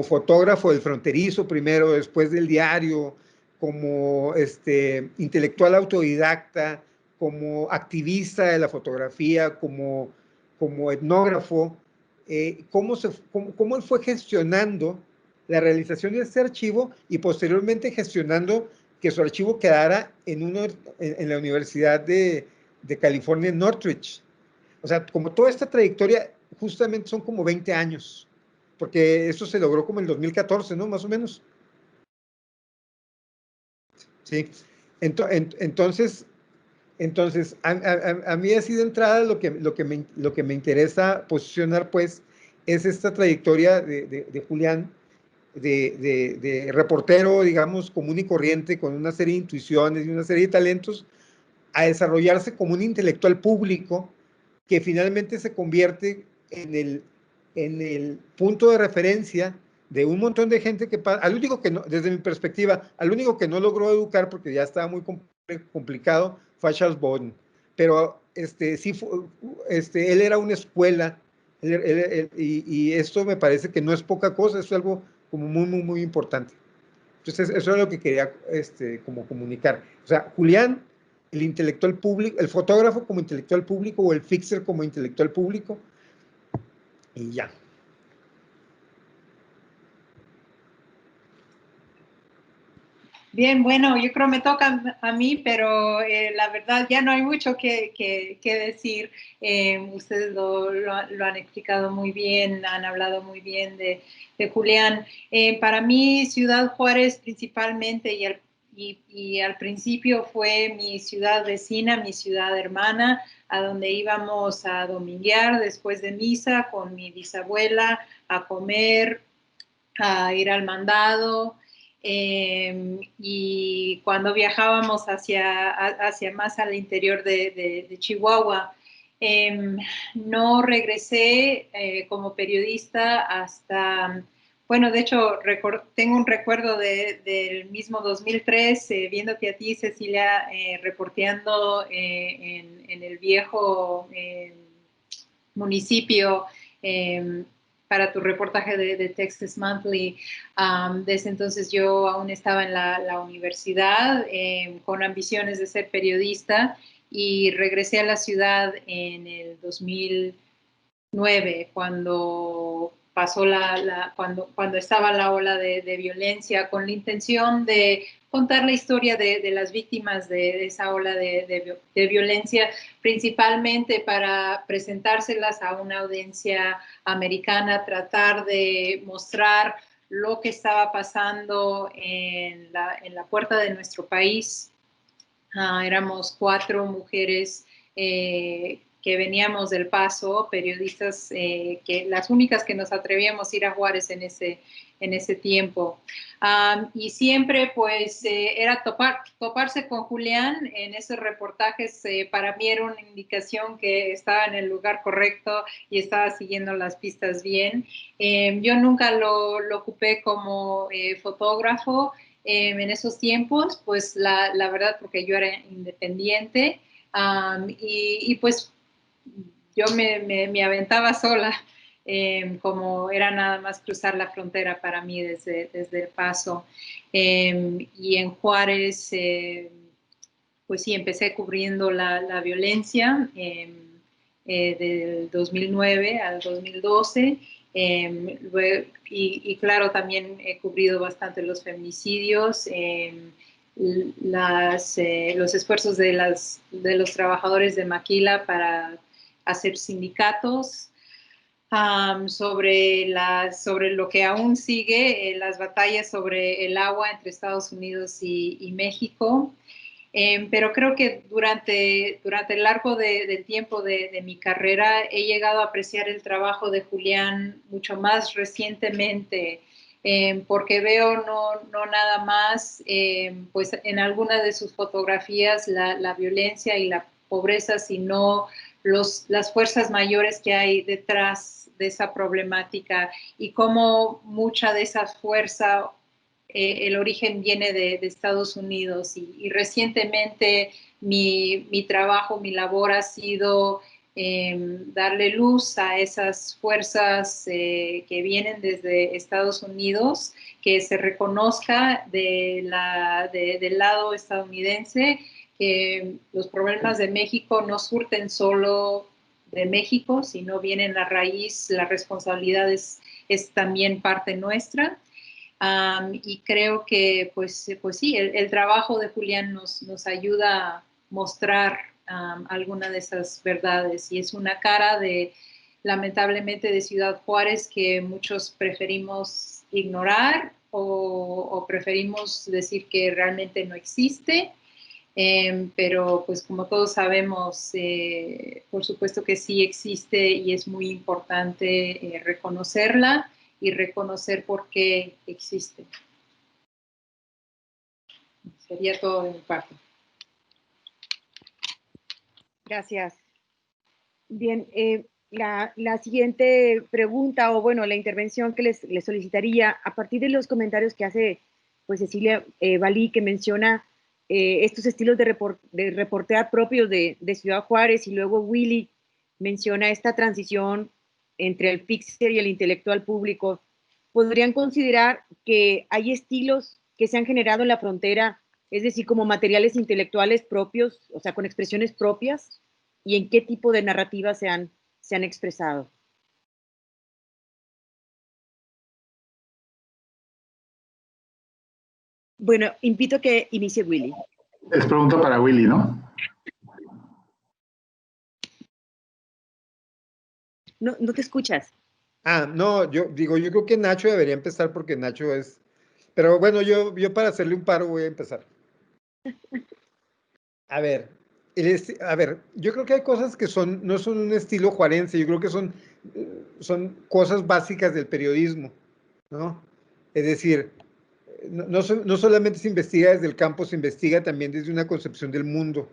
fotógrafo del fronterizo primero, después del diario, como intelectual autodidacta, como activista de la fotografía, como etnógrafo, cómo él fue gestionando la realización de este archivo y posteriormente gestionando que su archivo quedara en la Universidad de California en Northridge. O sea, como toda esta trayectoria, justamente son como 20 años, porque esto se logró como en el 2014, ¿no? Más o menos. Sí. Entonces a mí así de entrada lo que me interesa posicionar, pues, es esta trayectoria de Julián, de reportero, digamos, común y corriente, con una serie de intuiciones y una serie de talentos, a desarrollarse como un intelectual público que finalmente se convierte en el punto de referencia de un montón de gente que pasa, al único que no, desde mi perspectiva, al único que no logró educar porque ya estaba muy complicado fue a Charles Bowden, pero sí él era una escuela, y esto me parece que no es poca cosa, es algo como muy importante. Entonces, eso es lo que quería como comunicar. O sea, Julián, el intelectual público, el fotógrafo como intelectual público o el fixer como intelectual público, y ya. Bien, bueno, yo creo me toca a mí, pero la verdad ya no hay mucho que decir. Ustedes lo han explicado muy bien, han hablado muy bien de Julián. Para mí, Ciudad Juárez principalmente y al principio fue mi ciudad vecina, mi ciudad hermana, a donde íbamos a dominguear después de misa con mi bisabuela, a comer, a ir al mandado. Y cuando viajábamos hacia más al interior de Chihuahua, no regresé como periodista hasta, bueno, de hecho tengo un recuerdo del mismo 2003, viéndote a ti, Cecilia, reporteando en el viejo municipio, para tu reportaje de Texas Monthly. Desde entonces yo aún estaba en la universidad con ambiciones de ser periodista y regresé a la ciudad en el 2009 cuando pasó cuando estaba la ola de violencia, con la intención de contar la historia de las víctimas de esa ola de violencia, principalmente para presentárselas a una audiencia americana, tratar de mostrar lo que estaba pasando en la puerta de nuestro país. Éramos 4 mujeres que veníamos del Paso, periodistas, que las únicas que nos atrevíamos a ir a Juárez en ese tiempo. Y siempre pues era toparse con Julián en esos reportajes. Para mí era una indicación que estaba en el lugar correcto y estaba siguiendo las pistas bien. Yo nunca lo ocupé como fotógrafo en esos tiempos, pues la verdad, porque yo era independiente, y pues yo me aventaba sola, como era nada más cruzar la frontera para mí desde El Paso. Y en Juárez, pues sí, empecé cubriendo la violencia del 2009 al 2012. Y claro, también he cubrido bastante los feminicidios, los esfuerzos de los trabajadores de Maquila para hacer sindicatos, sobre lo que aún sigue, las batallas sobre el agua entre Estados Unidos y México. Pero creo que durante el largo del tiempo de mi carrera he llegado a apreciar el trabajo de Julián mucho más recientemente, porque veo no nada más, pues en alguna de sus fotografías la violencia y la pobreza, sino las fuerzas mayores que hay detrás de esa problemática y cómo mucha de esa fuerza, el origen viene de Estados Unidos. Y recientemente mi trabajo, mi labor ha sido darle luz a esas fuerzas que vienen desde Estados Unidos, que se reconozca del lado estadounidense que los problemas de México no surten solo de México, sino vienen a raíz, la responsabilidad es también parte nuestra. Y creo que, pues sí, el trabajo de Julián nos ayuda a mostrar alguna de esas verdades, y es una cara lamentablemente, de Ciudad Juárez que muchos preferimos ignorar o preferimos decir que realmente no existe. Pero pues como todos sabemos, por supuesto que sí existe y es muy importante reconocerla y reconocer por qué existe. Sería todo de mi parte. Gracias. Bien, la siguiente pregunta, o bueno, la intervención que les solicitaría, a partir de los comentarios que hace pues Cecilia Valí, que menciona estos estilos de reportear propios de Ciudad Juárez, y luego Willy menciona esta transición entre el fixer y el intelectual público, ¿podrían considerar que hay estilos que se han generado en la frontera, es decir, como materiales intelectuales propios, o sea, con expresiones propias? ¿Y en qué tipo de narrativas se han expresado? Bueno, invito a que inicie Willy. Es pregunta para Willy, ¿no? No te escuchas. No, yo creo que Nacho debería empezar porque Nacho es... Pero bueno, yo para hacerle un paro voy a empezar. A ver, yo creo que hay cosas que no son un estilo juarense, yo creo que son cosas básicas del periodismo, ¿no? Es decir, no solamente se investiga desde el campo, se investiga también desde una concepción del mundo.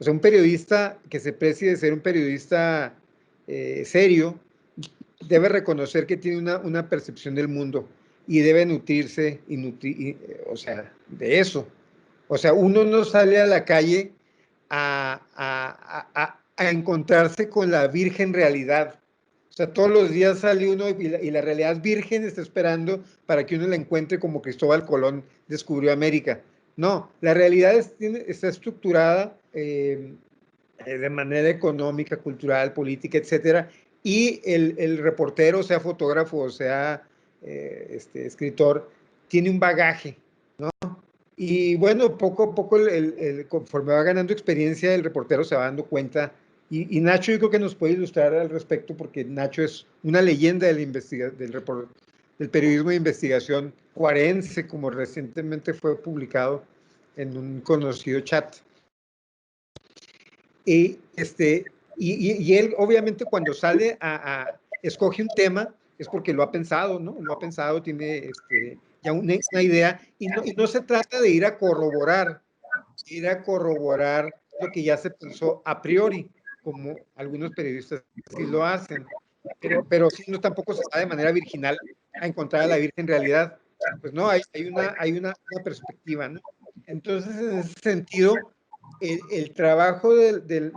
O sea, un periodista que se precie de ser un periodista serio, debe reconocer que tiene una percepción del mundo y debe nutrirse o sea, de eso. O sea, uno no sale a la calle a encontrarse con la virgen realidad. O sea, todos los días sale uno y la realidad virgen está esperando para que uno la encuentre como Cristóbal Colón descubrió América. No, la realidad está estructurada de manera económica, cultural, política, etcétera, y el reportero, sea fotógrafo o sea escritor, tiene un bagaje, ¿no? Y bueno, poco a poco, conforme va ganando experiencia, el reportero se va dando cuenta, y Nacho yo creo que nos puede ilustrar al respecto, porque Nacho es una leyenda del periodismo de investigación juarense, como recientemente fue publicado en un conocido chat. Y él, obviamente, cuando sale escoge un tema, es porque lo ha pensado, ¿no? Lo ha pensado, tiene ya una idea, y no se trata de ir a corroborar lo que ya se pensó a priori, como algunos periodistas sí lo hacen, pero sí, no, tampoco se va de manera virginal a encontrar a la virgen realidad. Pues no, hay una perspectiva, ¿no? Entonces, en ese sentido, el trabajo del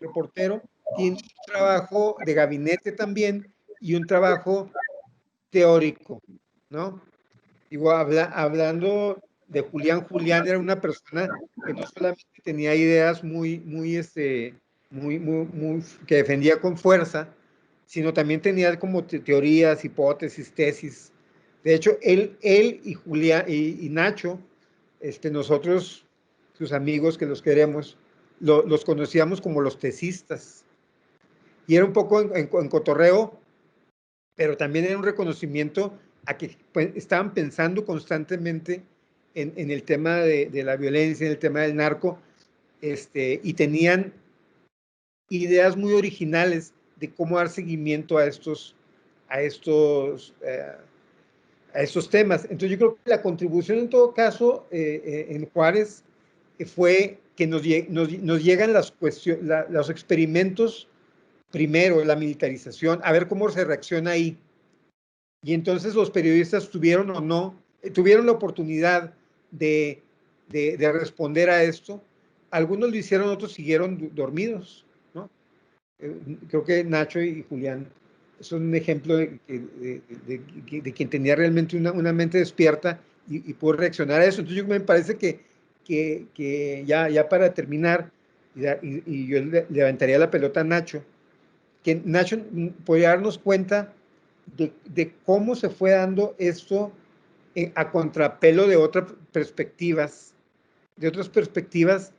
reportero tiene un trabajo de gabinete también y un trabajo teórico, ¿no? Igual, hablando de Julián era una persona que no solamente tenía ideas que defendía con fuerza, sino también tenía como teorías, hipótesis, tesis. De hecho, él y Julián y Nacho, nosotros, sus amigos que los queremos, los conocíamos como los tesistas. Y era un poco en cotorreo, pero también era un reconocimiento a que pues, estaban pensando constantemente en el tema de la violencia, en el tema del narco, y tenían ideas muy originales de cómo dar seguimiento a estos temas. Entonces yo creo que la contribución en todo caso en Juárez fue que nos llegan los experimentos, primero la militarización, a ver cómo se reacciona ahí. Y entonces los periodistas tuvieron la oportunidad de responder a esto. Algunos lo hicieron, otros siguieron dormidos, ¿no? Creo que Nacho y Julián son un ejemplo de quien tenía realmente una mente despierta y pudo reaccionar a eso. Entonces yo me parece que ya para terminar, y yo levantaría la pelota a Nacho, que Nacho podría darnos cuenta de cómo se fue dando esto a contrapelo de otras perspectivas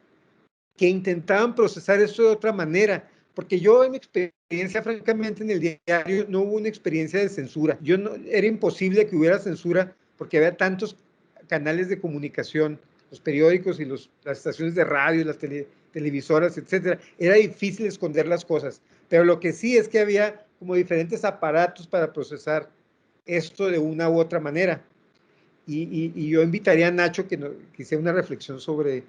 que intentaban procesar esto de otra manera, porque yo en mi experiencia, francamente, en el diario no hubo una experiencia de censura. Era imposible que hubiera censura porque había tantos canales de comunicación, los periódicos y las estaciones de radio, las televisoras, etcétera. Era difícil esconder las cosas, pero lo que sí es que había como diferentes aparatos para procesar esto de una u otra manera. Y yo invitaría a Nacho que hiciera una reflexión sobre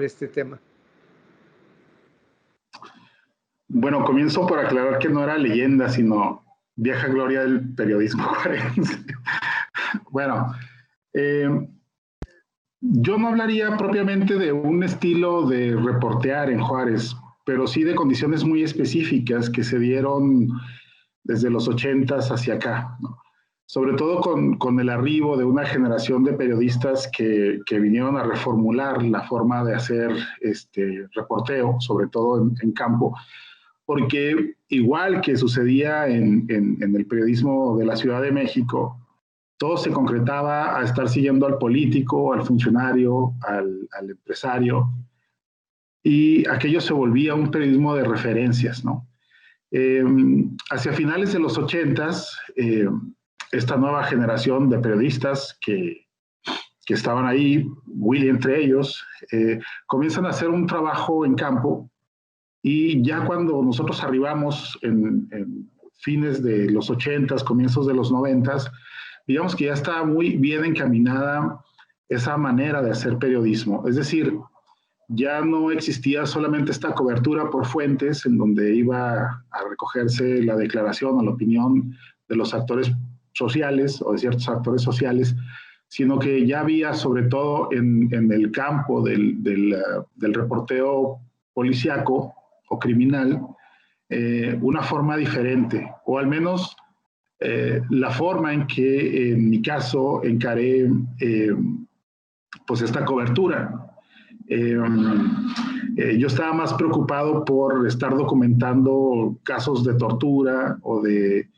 este tema. Bueno, comienzo por aclarar que no era leyenda, sino vieja gloria del periodismo juarense. Bueno, yo no hablaría propiamente de un estilo de reportear en Juárez, pero sí de condiciones muy específicas que se dieron desde los 80s hacia acá, ¿no? Sobre todo con el arribo de una generación de periodistas que vinieron a reformular la forma de hacer reporteo, sobre todo en campo, porque igual que sucedía en el periodismo de la Ciudad de México, todo se concretaba a estar siguiendo al político, al funcionario, al empresario, y aquello se volvía un periodismo de referencias, ¿no? Hacia finales de los 80s, esta nueva generación de periodistas que estaban ahí, Willy entre ellos, comienzan a hacer un trabajo en campo, y ya cuando nosotros arribamos en fines de los 80s, comienzos de los 90s, digamos que ya estaba muy bien encaminada esa manera de hacer periodismo. Es decir, ya no existía solamente esta cobertura por fuentes en donde iba a recogerse la declaración o la opinión de los actores sociales o de ciertos actores sociales, sino que ya había, sobre todo en el campo del reporteo policíaco o criminal, una forma diferente, o al menos la forma en que en mi caso encaré pues esta cobertura. Yo estaba más preocupado por estar documentando casos de tortura o de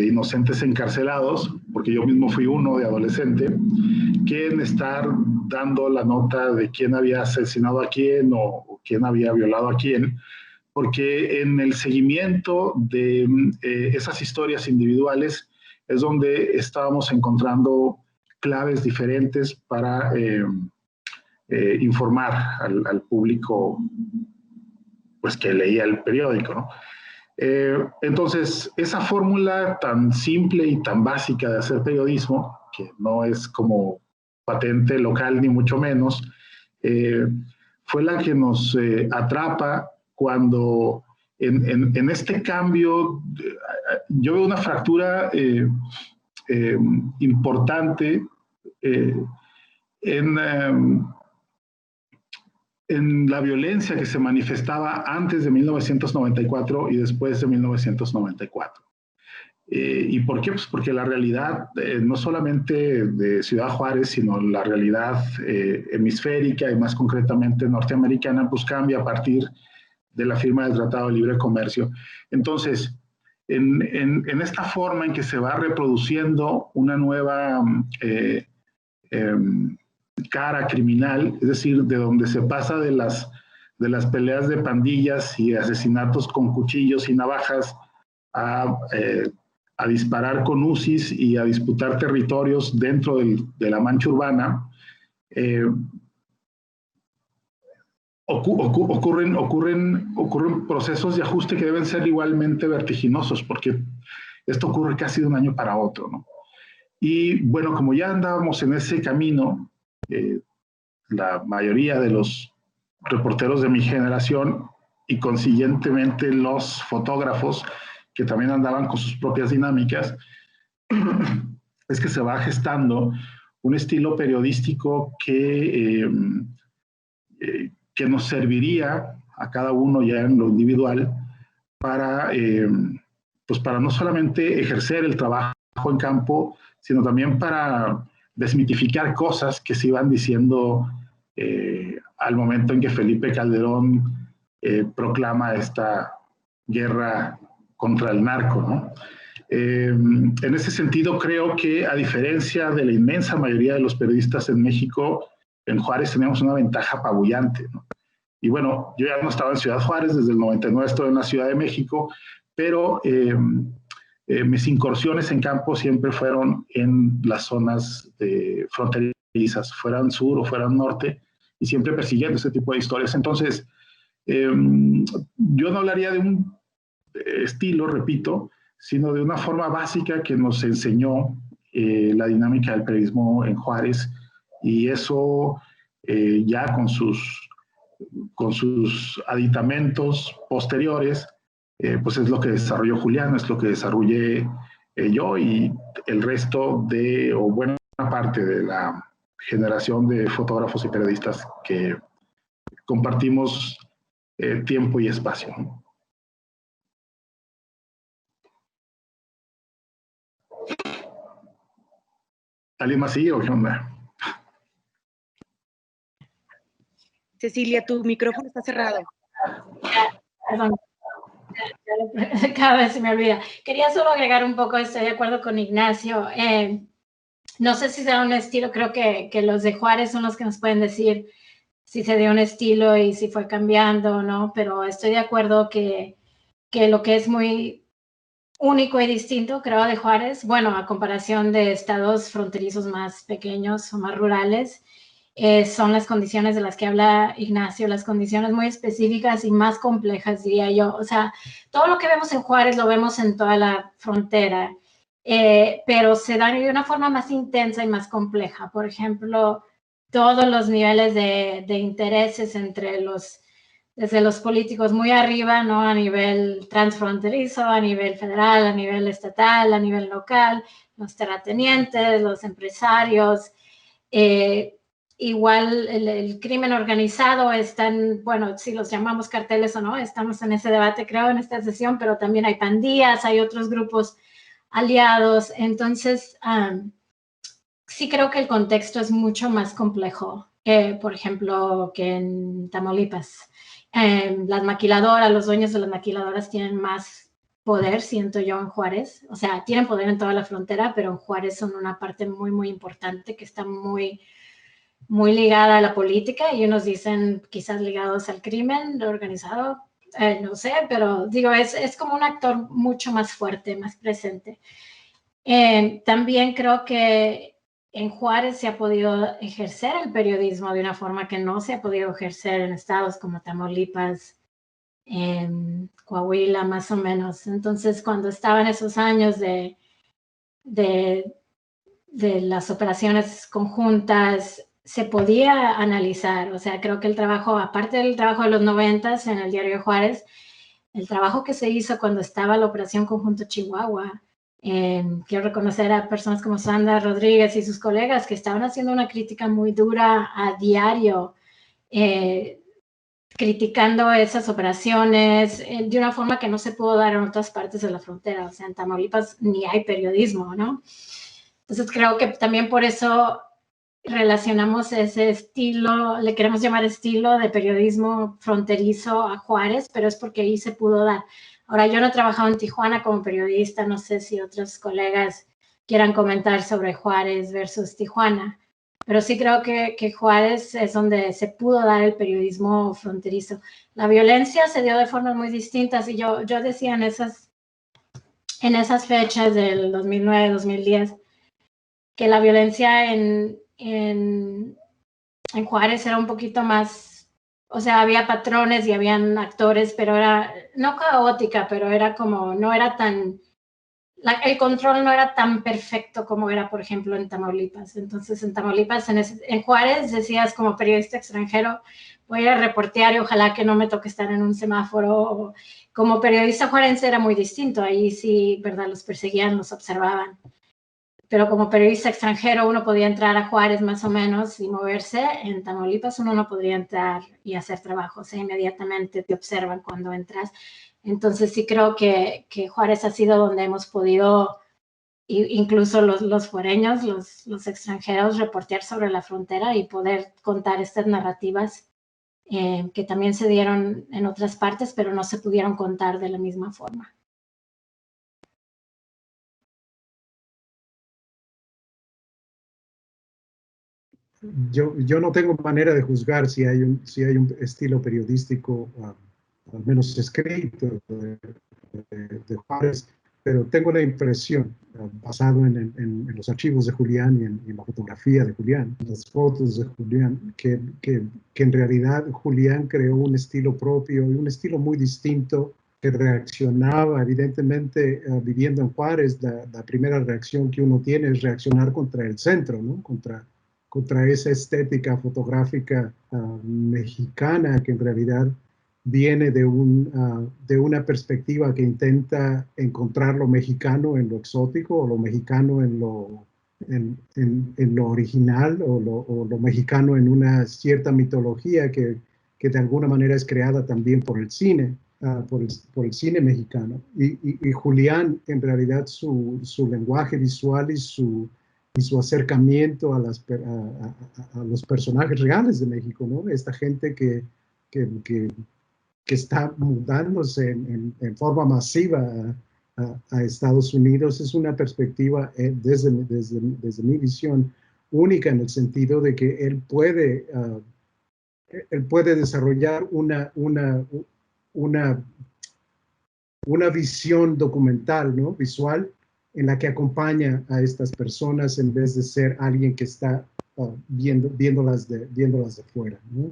inocentes encarcelados, porque yo mismo fui uno de adolescente, que en estar dando la nota de quién había asesinado a quién o quién había violado a quién, porque en el seguimiento de esas historias individuales es donde estábamos encontrando claves diferentes para informar al público pues, que leía el periódico, ¿no? Entonces, esa fórmula tan simple y tan básica de hacer periodismo, que no es como patente local ni mucho menos, fue la que nos atrapa cuando en este cambio yo veo una fractura importante en la violencia que se manifestaba antes de 1994 y después de 1994. ¿Y por qué? Pues porque la realidad, no solamente de Ciudad Juárez, sino la realidad hemisférica y más concretamente norteamericana, pues cambia a partir de la firma del Tratado de Libre Comercio. Entonces, en esta forma en que se va reproduciendo una nueva cara criminal, es decir, de donde se pasa de las peleas de pandillas y asesinatos con cuchillos y navajas a disparar con UCIs y a disputar territorios dentro de la mancha urbana, ocurren procesos de ajuste que deben ser igualmente vertiginosos, porque esto ocurre casi de un año para otro, ¿no? Y bueno, como ya andábamos en ese camino, la mayoría de los reporteros de mi generación y consiguientemente los fotógrafos que también andaban con sus propias dinámicas, es que se va gestando un estilo periodístico que nos serviría a cada uno ya en lo individual para, pues para no solamente ejercer el trabajo en campo, sino también para desmitificar cosas que se iban diciendo al momento en que Felipe Calderón proclama esta guerra contra el narco, ¿no? En ese sentido, creo que a diferencia de la inmensa mayoría de los periodistas en México, en Juárez tenemos una ventaja apabullante, ¿no? Y bueno, yo ya no estaba en Ciudad Juárez, desde el 99 estoy en la Ciudad de México, pero mis incursiones en campo siempre fueron en las zonas fronterizas, fueran sur o fueran norte, y siempre persiguiendo ese tipo de historias. Entonces, yo no hablaría de un estilo, repito, sino de una forma básica que nos enseñó la dinámica del periodismo en Juárez, y eso ya con sus con sus aditamentos posteriores, pues es lo que desarrolló Julián, es lo que desarrollé yo y el resto de, o buena parte de la generación de fotógrafos y periodistas que compartimos tiempo y espacio. ¿Alguien más sigue o qué onda? Cecilia, tu micrófono está cerrado. Perdón. Cada vez se me olvida. Quería solo agregar un poco, estoy de acuerdo con Ignacio. No sé si será un estilo, creo que los de Juárez son los que nos pueden decir si se dio un estilo y si fue cambiando o no, pero estoy de acuerdo que lo que es muy único y distinto, creo, de Juárez, bueno, a comparación de estados fronterizos más pequeños o más rurales, son las condiciones de las que habla Ignacio, las condiciones muy específicas y más complejas, diría yo. O sea, todo lo que vemos en Juárez lo vemos en toda la frontera, pero se dan de una forma más intensa y más compleja. Por ejemplo, todos los niveles de intereses desde los políticos muy arriba, ¿no? A nivel transfronterizo, a nivel federal, a nivel estatal, a nivel local, los terratenientes, los empresarios, igual el crimen organizado están, bueno, si los llamamos carteles o no, estamos en ese debate, creo, en esta sesión, pero también hay pandillas, hay otros grupos aliados. Entonces, sí creo que el contexto es mucho más complejo, por ejemplo, que en Tamaulipas. Las maquiladoras, los dueños de las maquiladoras tienen más poder, siento yo, en Juárez. O sea, tienen poder en toda la frontera, pero en Juárez son una parte muy, muy importante que está muy, muy ligada a la política y unos dicen quizás ligados al crimen organizado, no sé, pero digo, es como un actor mucho más fuerte, más presente. También creo que en Juárez se ha podido ejercer el periodismo de una forma que no se ha podido ejercer en estados como Tamaulipas, en Coahuila, más o menos. Entonces, cuando estaban esos años de las operaciones conjuntas, se podía analizar. O sea, creo que el trabajo, aparte del trabajo de los 90s en el diario Juárez, el trabajo que se hizo cuando estaba la Operación Conjunto Chihuahua, quiero reconocer a personas como Sandra Rodríguez y sus colegas que estaban haciendo una crítica muy dura a diario, criticando esas operaciones de una forma que no se pudo dar en otras partes de la frontera. O sea, en Tamaulipas ni hay periodismo, ¿no? Entonces creo que también por eso relacionamos ese estilo, le queremos llamar estilo de periodismo fronterizo a Juárez, pero es porque ahí se pudo dar. Ahora, yo no he trabajado en Tijuana como periodista, no sé si otros colegas quieran comentar sobre Juárez versus Tijuana, pero sí creo que Juárez es donde se pudo dar el periodismo fronterizo. La violencia se dio de formas muy distintas y yo decía en esas fechas del 2009, 2010, que la violencia en Juárez era un poquito más, o sea, había patrones y habían actores, pero era, no caótica, pero era como, no era tan, el control no era tan perfecto como era, por ejemplo, en Tamaulipas. Entonces, en Tamaulipas, en Juárez, decías como periodista extranjero, voy a reportear y ojalá que no me toque estar en un semáforo. Como periodista juarense era muy distinto, ahí sí, ¿verdad? Los perseguían, los observaban. Pero como periodista extranjero uno podía entrar a Juárez más o menos y moverse. En Tamaulipas uno no podría entrar y hacer trabajo, o sea, inmediatamente te observan cuando entras. Entonces sí creo que Juárez ha sido donde hemos podido, incluso los fuereños, los extranjeros, reportear sobre la frontera y poder contar estas narrativas que también se dieron en otras partes, pero no se pudieron contar de la misma forma. Yo no tengo manera de juzgar si hay un estilo periodístico, al menos escrito, de Juárez, pero tengo la impresión, basado en los archivos de Julián y en la fotografía de Julián, las fotos de Julián, que en realidad Julián creó un estilo propio y un estilo muy distinto que reaccionaba, evidentemente, viviendo en Juárez. La primera reacción que uno tiene es reaccionar contra el centro, ¿no? Contra contra esa estética fotográfica mexicana que en realidad viene de una perspectiva que intenta encontrar lo mexicano en lo exótico o lo mexicano en lo original o lo mexicano en una cierta mitología que de alguna manera es creada también por el cine, por el cine mexicano. Y Julián, en realidad, su lenguaje visual y su acercamiento a los personajes reales de México, ¿no? Esta gente que está mudándose en forma masiva a Estados Unidos, es una perspectiva desde mi visión única, en el sentido de que él puede desarrollar una visión documental, ¿no? Visual, en la que acompaña a estas personas en vez de ser alguien que está viéndolas de fuera, ¿no?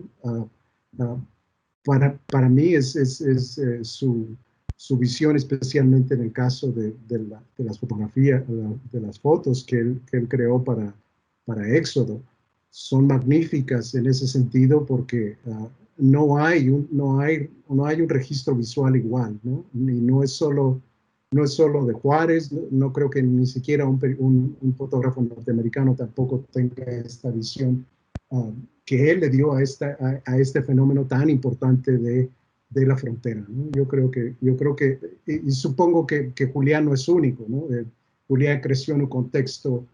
Para mí es su visión, especialmente en el caso de las fotografías, de las fotos que él creó para Éxodo, son magníficas en ese sentido porque no hay un registro visual igual, ¿no? Y no es solo de Juárez, no creo que ni siquiera un fotógrafo norteamericano tampoco tenga esta visión que él le dio a este fenómeno tan importante de la frontera, ¿no? Yo creo que, y supongo que Julián no es único, ¿no? Julián creció en un contexto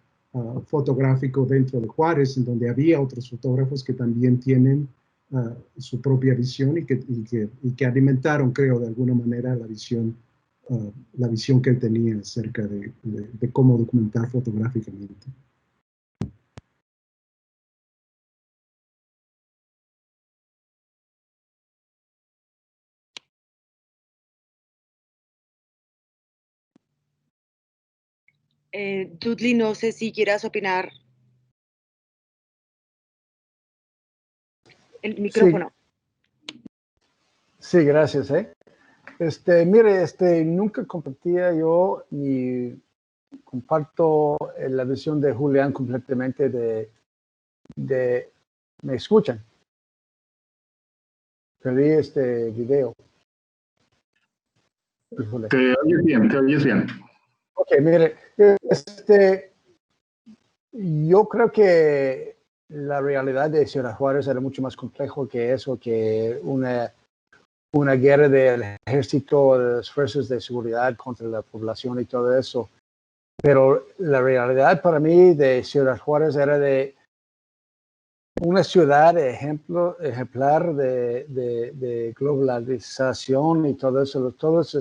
fotográfico dentro de Juárez, en donde había otros fotógrafos que también tienen su propia visión y que alimentaron, creo, de alguna manera la visión que él tenía acerca de cómo documentar fotográficamente. Dudley, no sé si quieras opinar. El micrófono. Sí, gracias. Mire, nunca compartía yo ni comparto la visión de Julián completamente ¿me escuchan? Perdí este video. Híjole. Te oyes bien, te oyes bien. Ok, mire, yo creo que la realidad de Ciudad Juárez era mucho más complejo que eso, que una guerra del ejército, de las fuerzas de seguridad contra la población y todo eso. Pero la realidad para mí de Ciudad Juárez era de una ciudad ejemplar de globalización y todo eso, todos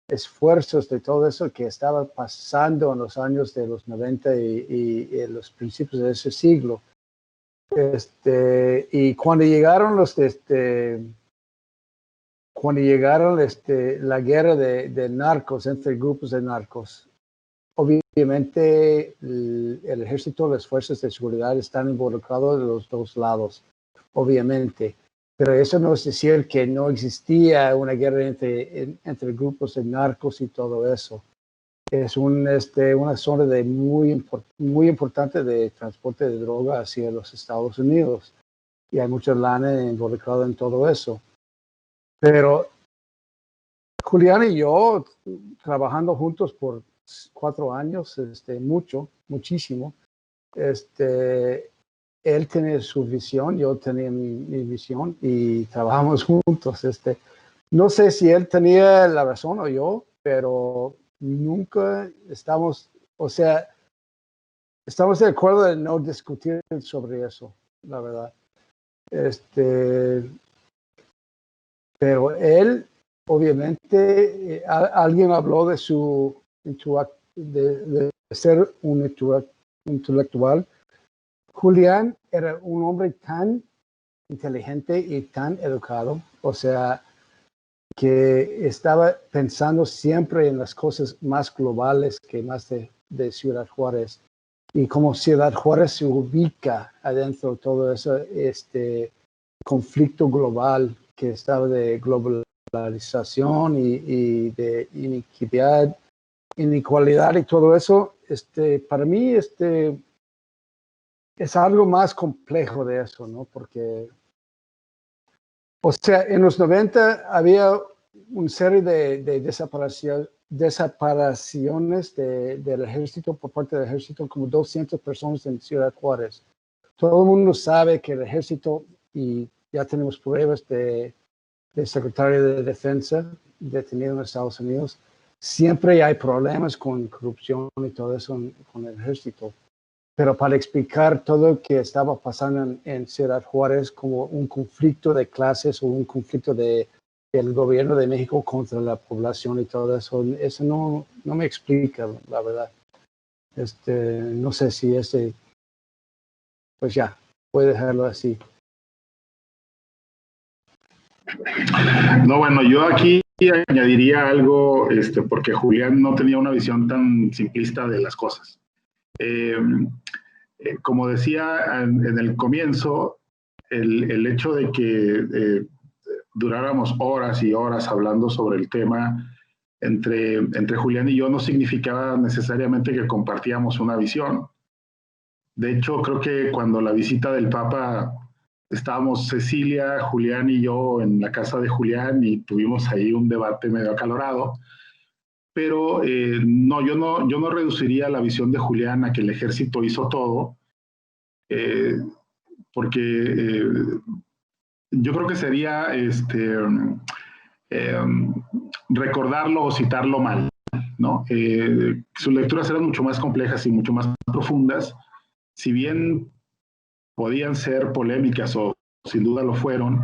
esfuerzos de todo eso que estaba pasando en los años de los 90 y en los principios de ese siglo. Y cuando llegaron la guerra de narcos, entre grupos de narcos, obviamente el ejército, las fuerzas de seguridad están involucrados de los dos lados, obviamente. Pero eso no es decir que no existía una guerra entre grupos de narcos y todo eso. Es una zona muy importante de transporte de droga hacia los Estados Unidos. Y hay mucha lana involucrada en todo eso. Pero Julián y yo, trabajando juntos por 4 años, muchísimo, él tenía su visión, yo tenía mi visión y trabajamos juntos. No sé si él tenía la razón o yo, pero nunca estamos de acuerdo en no discutir sobre eso, la verdad. Pero él, obviamente, alguien habló de de ser un intelectual. Julián era un hombre tan inteligente y tan educado, o sea, que estaba pensando siempre en las cosas más globales que más de Ciudad Juárez. Y como Ciudad Juárez se ubica adentro de todo ese conflicto global que estaba de globalización y de inequidad y todo eso, para mí, es algo más complejo de eso, ¿no? Porque, o sea, en los 90 había una serie de desapariciones del ejército, por parte del ejército, como 200 personas en Ciudad Juárez. Todo el mundo sabe que el ejército, y ya tenemos pruebas del secretario de Defensa detenido en Estados Unidos, siempre hay problemas con corrupción y todo eso con el ejército. Pero para explicar todo lo que estaba pasando en Ciudad Juárez como un conflicto de clases o un conflicto del gobierno de México contra la población y todo eso, eso no me explica, la verdad. No sé si pues ya, puede dejarlo así. No, bueno, yo aquí añadiría algo, porque Julián no tenía una visión tan simplista de las cosas. Como decía en el comienzo, el hecho de que duráramos horas y horas hablando sobre el tema entre Julián y yo no significaba necesariamente que compartíamos una visión. De hecho, creo que cuando la visita del Papa estábamos Cecilia, Julián y yo en la casa de Julián y tuvimos ahí un debate medio acalorado. Pero no, yo no reduciría la visión de Julián a que el ejército hizo todo, porque yo creo que sería recordarlo o citarlo mal, ¿no? Sus lecturas eran mucho más complejas y mucho más profundas, si bien podían ser polémicas o sin duda lo fueron.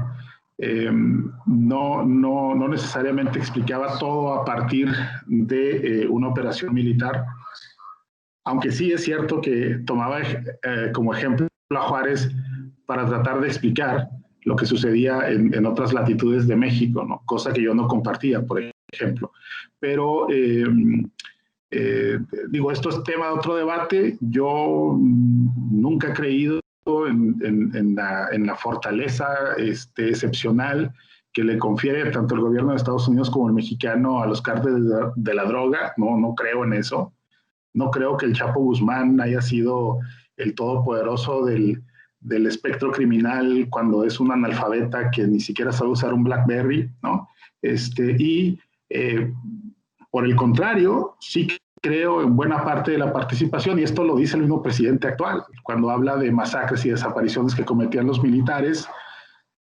No necesariamente explicaba todo a partir de una operación militar, aunque sí es cierto que tomaba como ejemplo a Juárez para tratar de explicar lo que sucedía en otras latitudes de México, ¿no? Cosa que yo no compartía, por ejemplo. Pero digo, esto es tema de otro debate. Yo nunca he creído en la fortaleza excepcional que le confiere tanto el gobierno de Estados Unidos como el mexicano a los cárteles de la droga. No creo en eso. No creo que el Chapo Guzmán haya sido el todopoderoso del espectro criminal cuando es un analfabeta que ni siquiera sabe usar un BlackBerry, ¿no? Por el contrario, sí creo en buena parte de la participación, y esto lo dice el mismo presidente actual, cuando habla de masacres y desapariciones que cometían los militares,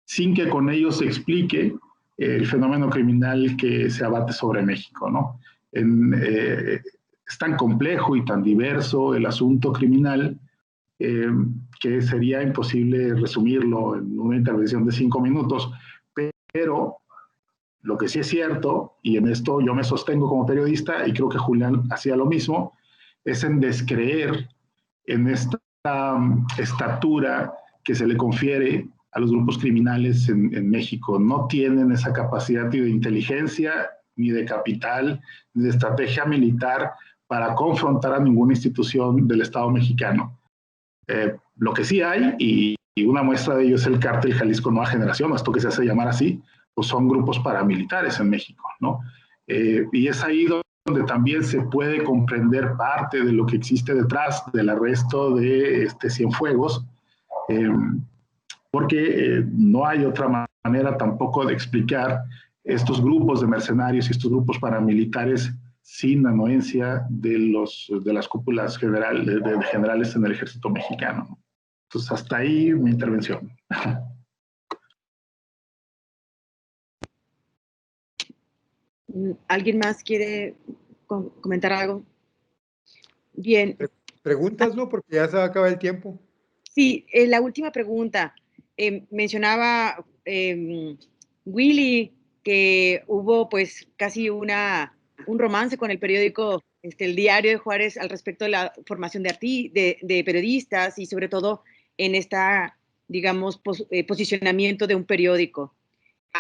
sin que con ello se explique el fenómeno criminal que se abate sobre México, ¿no? Es tan complejo y tan diverso el asunto criminal que sería imposible resumirlo en una intervención de 5 minutos, pero lo que sí es cierto, y en esto yo me sostengo como periodista, y creo que Julián hacía lo mismo, es en descreer en esta estatura que se le confiere a los grupos criminales en México. No tienen esa capacidad ni de inteligencia, ni de capital, ni de estrategia militar para confrontar a ninguna institución del Estado mexicano. Lo que sí hay, y una muestra de ello es el Cártel Jalisco Nueva Generación, o esto que se hace llamar así, pues son grupos paramilitares en México, ¿no? Y es ahí donde también se puede comprender parte de lo que existe detrás del arresto de Cienfuegos, porque no hay otra manera tampoco de explicar estos grupos de mercenarios y estos grupos paramilitares sin anuencia de las cúpulas generales en el ejército mexicano. Entonces, hasta ahí mi intervención. ¿Alguien más quiere comentar algo? Bien. Preguntas, ¿no? Porque ya se va a acabar el tiempo. Sí, la última pregunta. Mencionaba Willy que hubo pues casi un romance con el periódico, el Diario de Juárez, al respecto de la formación de periodistas y sobre todo en esta, digamos, posicionamiento de un periódico.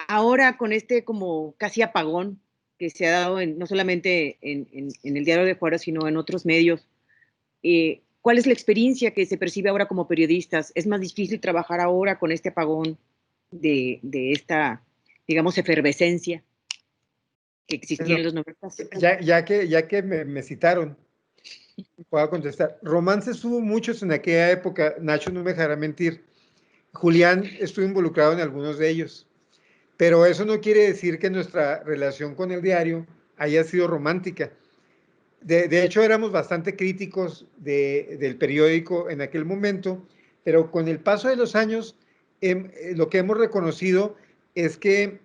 Ahora con como casi apagón que se ha dado no solamente en el Diario de Juárez, sino en otros medios, ¿cuál es la experiencia que se percibe ahora como periodistas? ¿Es más difícil trabajar ahora con este apagón de esta, digamos, efervescencia que existía en los 90? Ya que me citaron, pueda contestar. Romances hubo muchos en aquella época, Nacho no me dejará mentir. Julián estuvo involucrado en algunos de ellos, pero eso no quiere decir que nuestra relación con el diario haya sido romántica. De hecho, éramos bastante críticos del periódico en aquel momento, pero con el paso de los años, lo que hemos reconocido es que,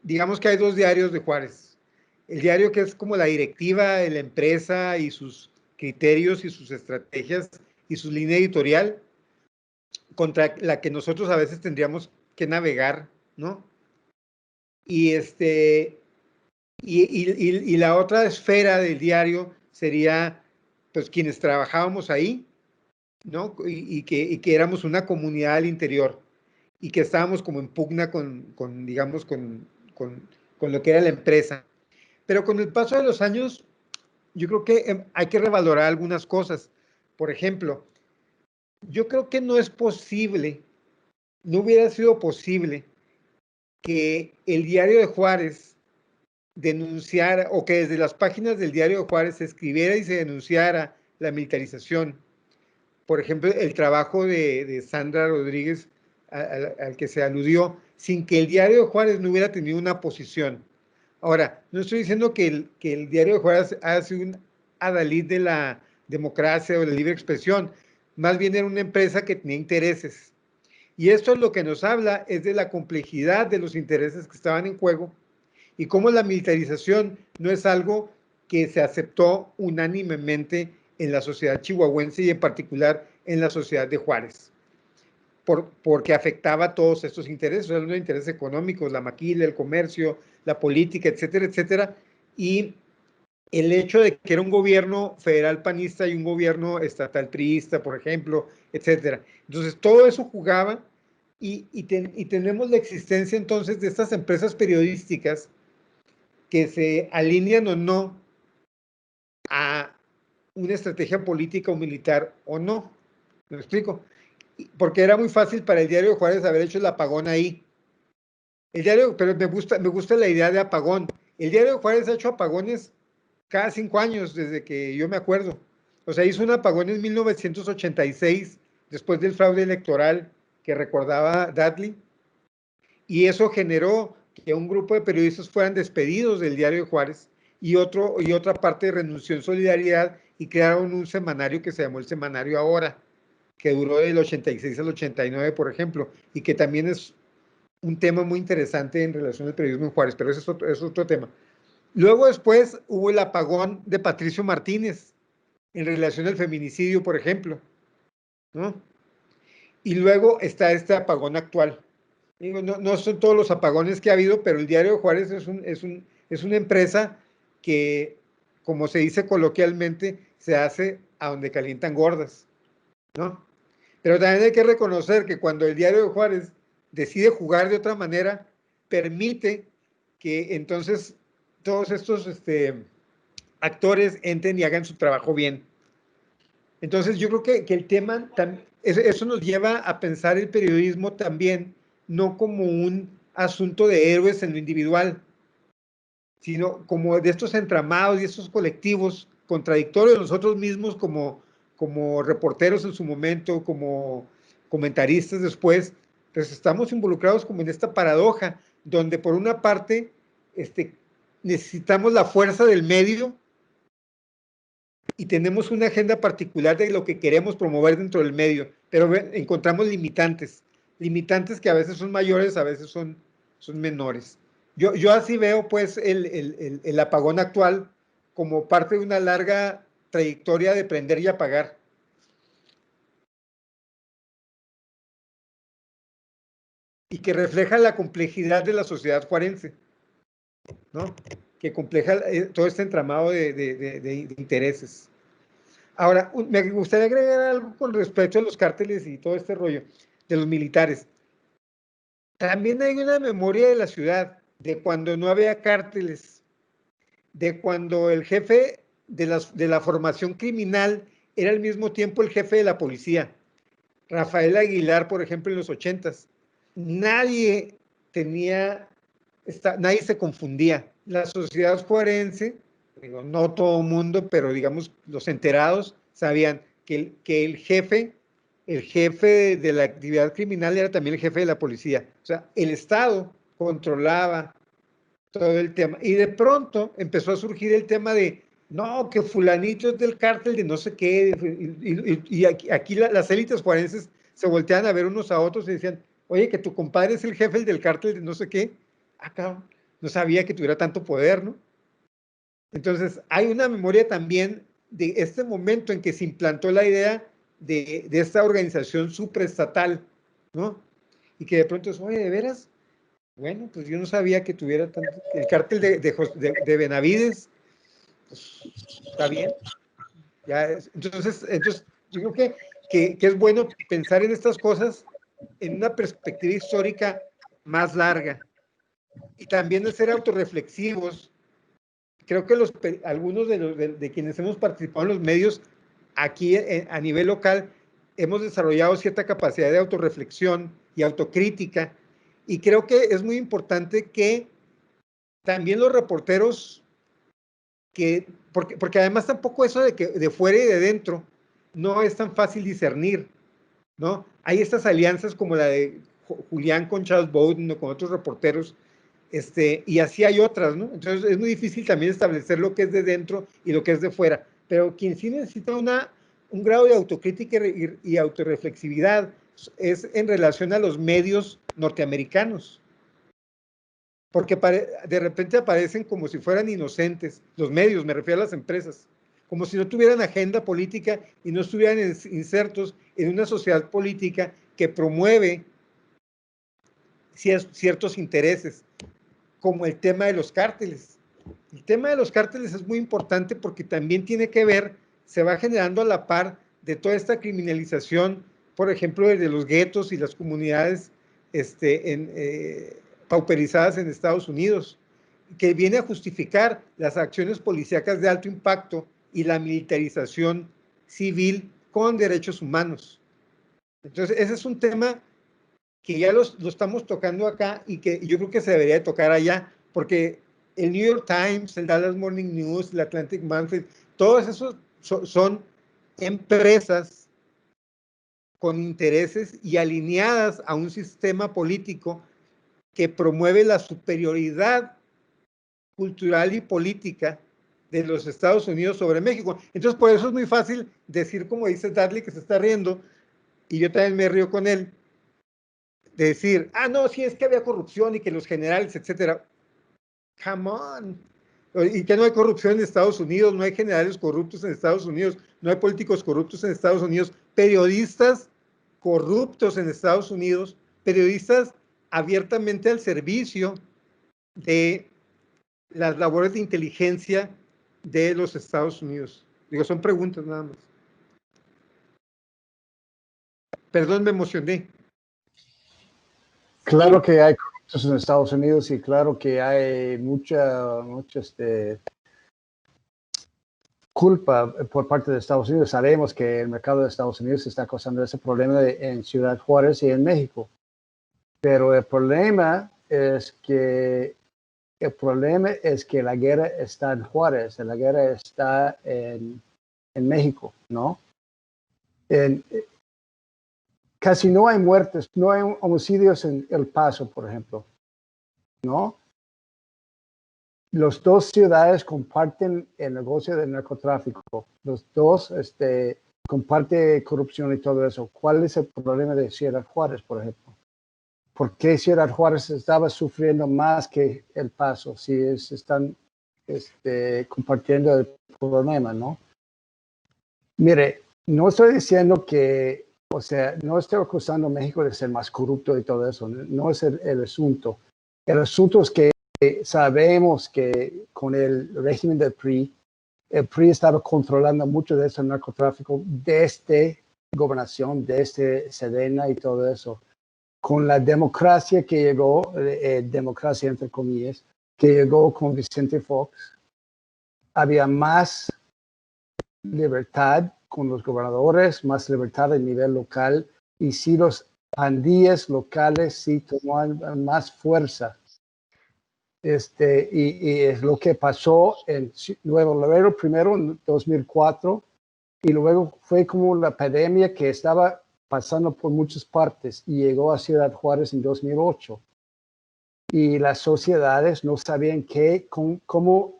digamos que hay dos diarios de Juárez. El diario que es como la directiva de la empresa y sus criterios y sus estrategias y su línea editorial, contra la que nosotros a veces tendríamos que navegar, ¿no? Y, y la otra esfera del diario sería, pues, quienes trabajábamos ahí, ¿no? Y que éramos una comunidad al interior y que estábamos como en pugna digamos, con lo que era la empresa. Pero con el paso de los años, yo creo que hay que revalorar algunas cosas. Por ejemplo, yo creo que no es posible, no hubiera sido posible que el diario de Juárez denunciara, o que desde las páginas del diario de Juárez se escribiera y se denunciara la militarización. Por ejemplo, el trabajo de Sandra Rodríguez, al que se aludió, sin que el diario de Juárez no hubiera tenido una posición. Ahora, no estoy diciendo que el diario de Juárez haya sido un adalid de la democracia o de la libre expresión, más bien era una empresa que tenía intereses. Y esto es lo que nos habla, es de la complejidad de los intereses que estaban en juego y cómo la militarización no es algo que se aceptó unánimemente en la sociedad chihuahuense y en particular en la sociedad de Juárez, porque afectaba todos estos intereses, los intereses económicos, la maquila, el comercio, la política, etcétera, etcétera, y el hecho de que era un gobierno federal panista y un gobierno estatal priista, por ejemplo, etcétera. Entonces, todo eso jugaba y tenemos la existencia entonces de estas empresas periodísticas que se alinean o no a una estrategia política o militar o no. ¿Me explico? Porque era muy fácil para el diario de Juárez haber hecho el apagón ahí. El diario, pero me gusta la idea de apagón. El diario de Juárez ha hecho apagones cada 5 años, desde que yo me acuerdo. O sea, hizo un apagón en 1986, después del fraude electoral que recordaba Dudley, y eso generó que un grupo de periodistas fueran despedidos del diario de Juárez y otra parte renunció en solidaridad y crearon un semanario que se llamó el Semanario Ahora, que duró del 86 al 89, por ejemplo, y que también es un tema muy interesante en relación al periodismo en Juárez, pero ese es otro tema. Luego después hubo el apagón de Patricio Martínez en relación al feminicidio, por ejemplo, ¿no? Y luego está este apagón actual. Digo, no son todos los apagones que ha habido, pero el diario de Juárez es una empresa que, como se dice coloquialmente, se hace a donde calientan gordas, ¿no? Pero también hay que reconocer que cuando el diario de Juárez decide jugar de otra manera, permite que entonces todos estos actores entren y hagan su trabajo bien. Entonces yo creo que el tema, eso nos lleva a pensar el periodismo también, no como un asunto de héroes en lo individual, sino como de estos entramados y estos colectivos contradictorios de nosotros mismos como reporteros en su momento, como comentaristas después, pues estamos involucrados como en esta paradoja, donde por una parte necesitamos la fuerza del medio y tenemos una agenda particular de lo que queremos promover dentro del medio, pero encontramos limitantes que a veces son mayores, a veces son menores. Yo así veo pues el apagón actual como parte de una larga trayectoria de prender y apagar. Y que refleja la complejidad de la sociedad juarense, ¿no? Que compleja todo este entramado de intereses. Ahora, me gustaría agregar algo con respecto a los cárteles y todo este rollo de los militares. También hay una memoria de la ciudad, de cuando no había cárteles, de cuando el jefe de la formación criminal era al mismo tiempo el jefe de la policía. Rafael Aguilar, por ejemplo, en los 80s. Nadie se confundía. La sociedad juarense digo, no todo el mundo, pero digamos, los enterados sabían que el jefe de la actividad criminal era también el jefe de la policía. O sea, el Estado controlaba todo el tema. Y de pronto empezó a surgir el tema de, no, que fulanito es del cártel de no sé qué, y aquí las élites juarenses se volteaban a ver unos a otros y decían, oye, que tu compadre es el jefe del cártel de no sé qué. Acá no sabía que tuviera tanto poder, ¿no? Entonces, hay una memoria también de este momento en que se implantó la idea de esta organización supraestatal, ¿no? Y que de pronto es, oye, ¿de veras? Bueno, pues yo no sabía que tuviera tanto. El cártel de Benavides, pues está bien. Ya entonces, yo creo que es bueno pensar en estas cosas en una perspectiva histórica más larga. Y también de ser autorreflexivos. Creo que algunos de quienes hemos participado en los medios aquí a nivel local hemos desarrollado cierta capacidad de autorreflexión y autocrítica, y creo que es muy importante que también los reporteros, porque además tampoco eso de que de fuera y de dentro no es tan fácil discernir, ¿no? Hay estas alianzas como la de Julián con Charles Bowden o con otros reporteros, y así hay otras, ¿no? Entonces es muy difícil también establecer lo que es de dentro y lo que es de fuera, pero quien sí necesita un grado de autocrítica y autorreflexividad es en relación a los medios norteamericanos, porque de repente aparecen como si fueran inocentes, los medios, me refiero a las empresas, como si no tuvieran agenda política y no estuvieran insertos en una sociedad política que promueve ciertos intereses, como el tema de los cárteles. El tema de los cárteles es muy importante porque también tiene que ver, se va generando a la par de toda esta criminalización, por ejemplo, de los guetos y las comunidades pauperizadas en Estados Unidos, que viene a justificar las acciones policíacas de alto impacto y la militarización civil con derechos humanos. Entonces, ese es un tema que ya lo estamos tocando acá y que yo creo que se debería de tocar allá, porque el New York Times, el Dallas Morning News, el Atlantic Monthly, todos esos son empresas con intereses y alineadas a un sistema político que promueve la superioridad cultural y política de los Estados Unidos sobre México. Entonces, por eso es muy fácil decir, como dice Dudley, que se está riendo, y yo también me río con él, de decir, no, sí, es que había corrupción y que los generales, etcétera. Come on. Y que no hay corrupción en Estados Unidos, no hay generales corruptos en Estados Unidos, no hay políticos corruptos en Estados Unidos, periodistas corruptos en Estados Unidos, periodistas abiertamente al servicio de las labores de inteligencia de los Estados Unidos. Digo, son preguntas nada más. Perdón, me emocioné. Claro que hay corruptos en Estados Unidos y claro que hay mucha culpa por parte de Estados Unidos. Sabemos que el mercado de Estados Unidos está causando ese problema en Ciudad Juárez y en México. Pero el problema es que la guerra está en Juárez, la guerra está en México, ¿no? Casi no hay muertes, no hay homicidios en El Paso, por ejemplo, ¿no? Las dos ciudades comparten el negocio del narcotráfico. Los dos comparten corrupción y todo eso. ¿Cuál es el problema de Ciudad Juárez, por ejemplo? ¿Por qué Ciudad Juárez estaba sufriendo más que El Paso si están compartiendo el problema, ¿no? Mire, no estoy diciendo que, no estoy acusando a México de ser más corrupto y todo eso. No es el asunto. El asunto es que sabemos que con el régimen del PRI, el PRI estaba controlando mucho de ese narcotráfico desde gobernación, desde Sedena y todo eso. Con la democracia que llegó, democracia entre comillas, que llegó con Vicente Fox, había más libertad con los gobernadores, más libertad a nivel local, y sí los pandillas locales sí tomaban más fuerza. y es lo que pasó en Nuevo Laredo primero en 2004 y luego fue como la pandemia que estaba pasando por muchas partes y llegó a Ciudad Juárez en 2008. Y las sociedades no sabían cómo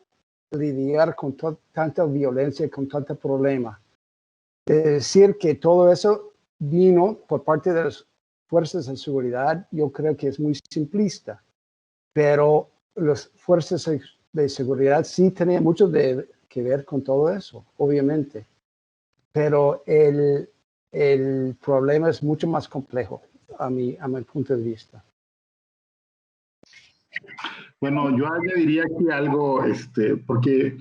lidiar con tanta violencia, con tanto problema. Decir que todo eso vino por parte de las fuerzas de seguridad, yo creo que es muy simplista, pero las fuerzas de seguridad sí tenían mucho que ver con todo eso, obviamente, pero el problema es mucho más complejo a mi punto de vista. Bueno, yo añadiría aquí algo, porque,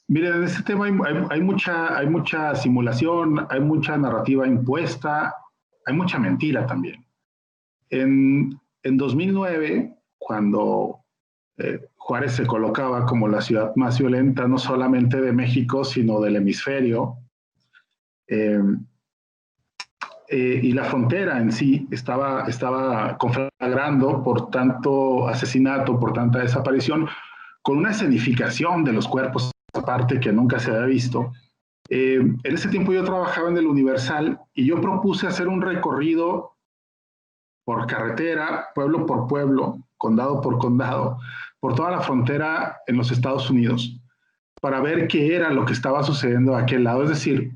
miren, en este tema hay mucha simulación, hay mucha narrativa impuesta, hay mucha mentira también. En 2009, cuando Juárez se colocaba como la ciudad más violenta, no solamente de México, sino del hemisferio, y la frontera en sí estaba conflagrando por tanto asesinato, por tanta desaparición, con una escenificación de los cuerpos, aparte que nunca se había visto. En ese tiempo yo trabajaba en el Universal y yo propuse hacer un recorrido por carretera, pueblo por pueblo, condado por condado, por toda la frontera en los Estados Unidos, para ver qué era lo que estaba sucediendo a aquel lado. Es decir,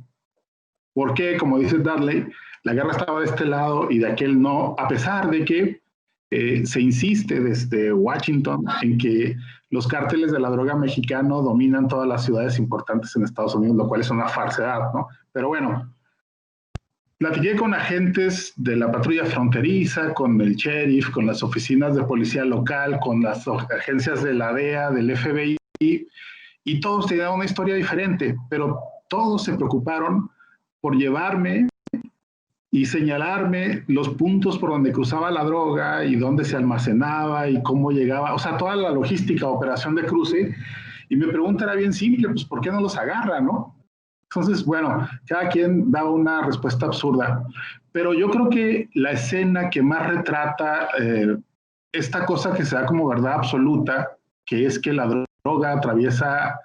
por qué, como dice Dudley, la guerra estaba de este lado y de aquel no, a pesar de que se insiste desde Washington en que los cárteles de la droga mexicano dominan todas las ciudades importantes en Estados Unidos, lo cual es una falsedad, ¿no? Pero bueno, platiqué con agentes de la patrulla fronteriza, con el sheriff, con las oficinas de policía local, con las agencias de la DEA, del FBI, y todos tenían una historia diferente, pero todos se preocuparon por llevarme y señalarme los puntos por donde cruzaba la droga y dónde se almacenaba y cómo llegaba, o sea, toda la logística, operación de cruce. Y mi pregunta era bien simple, pues ¿por qué no los agarra, no? Entonces, bueno, cada quien daba una respuesta absurda, pero yo creo que la escena que más retrata esta cosa que se da como verdad absoluta, que es que la droga atraviesa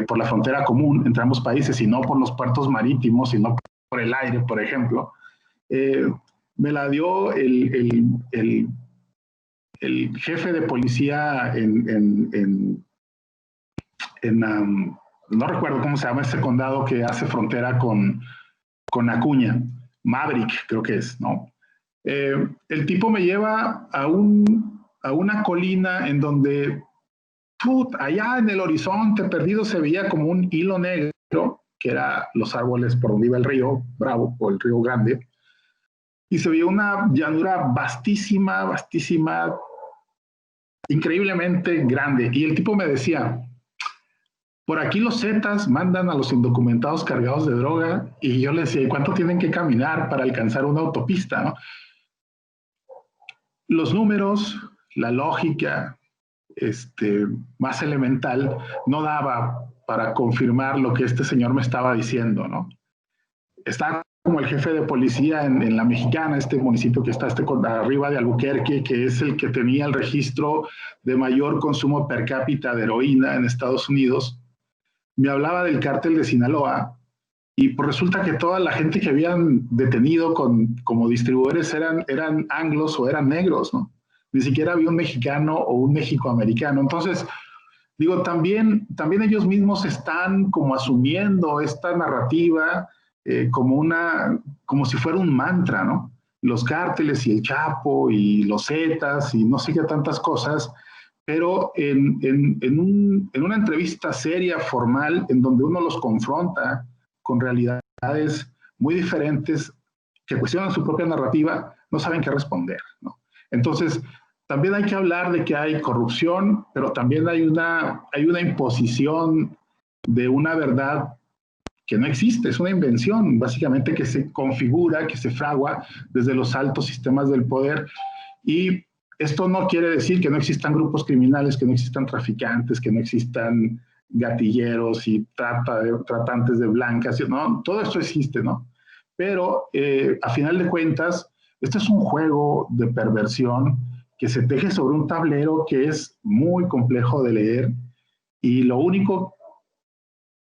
por la frontera común entre ambos países y no por los puertos marítimos, sino por el aire, por ejemplo, me la dio el jefe de policía no recuerdo cómo se llama ese condado que hace frontera con Acuña, Maverick creo que es, ¿no? El tipo me lleva a una colina en donde allá en el horizonte perdido se veía como un hilo negro, que eran los árboles por donde iba el río Bravo o el río Grande, y se veía una llanura vastísima, vastísima, increíblemente grande. Y el tipo me decía, por aquí los Zetas mandan a los indocumentados cargados de droga, y yo le decía, ¿y cuánto tienen que caminar para alcanzar una autopista, no? Los números, la lógica más elemental no daba para confirmar lo que este señor me estaba diciendo, ¿no? Está como el jefe de policía en La Mexicana, este municipio que está arriba de Albuquerque, que es el que tenía el registro de mayor consumo per cápita de heroína en Estados Unidos. Me hablaba del cártel de Sinaloa y pues resulta que toda la gente que habían detenido como distribuidores eran anglos o eran negros, ¿no? Ni siquiera había un mexicano o un mexicoamericano. Entonces, digo, también ellos mismos están como asumiendo esta narrativa como si fuera un mantra, ¿no? Los cárteles y el Chapo y los Zetas y no sé qué tantas cosas, pero en una entrevista seria, formal, en donde uno los confronta con realidades muy diferentes que cuestionan su propia narrativa, no saben qué responder, ¿no? Entonces, también hay que hablar de que hay corrupción, pero también hay una imposición de una verdad que no existe, es una invención, básicamente, que se configura, que se fragua desde los altos sistemas del poder. Y esto no quiere decir que no existan grupos criminales, que no existan traficantes, que no existan gatilleros y tratantes de blancas, ¿no? Todo esto existe, ¿no? Pero a final de cuentas, este es un juego de perversión que se teje sobre un tablero que es muy complejo de leer, y lo único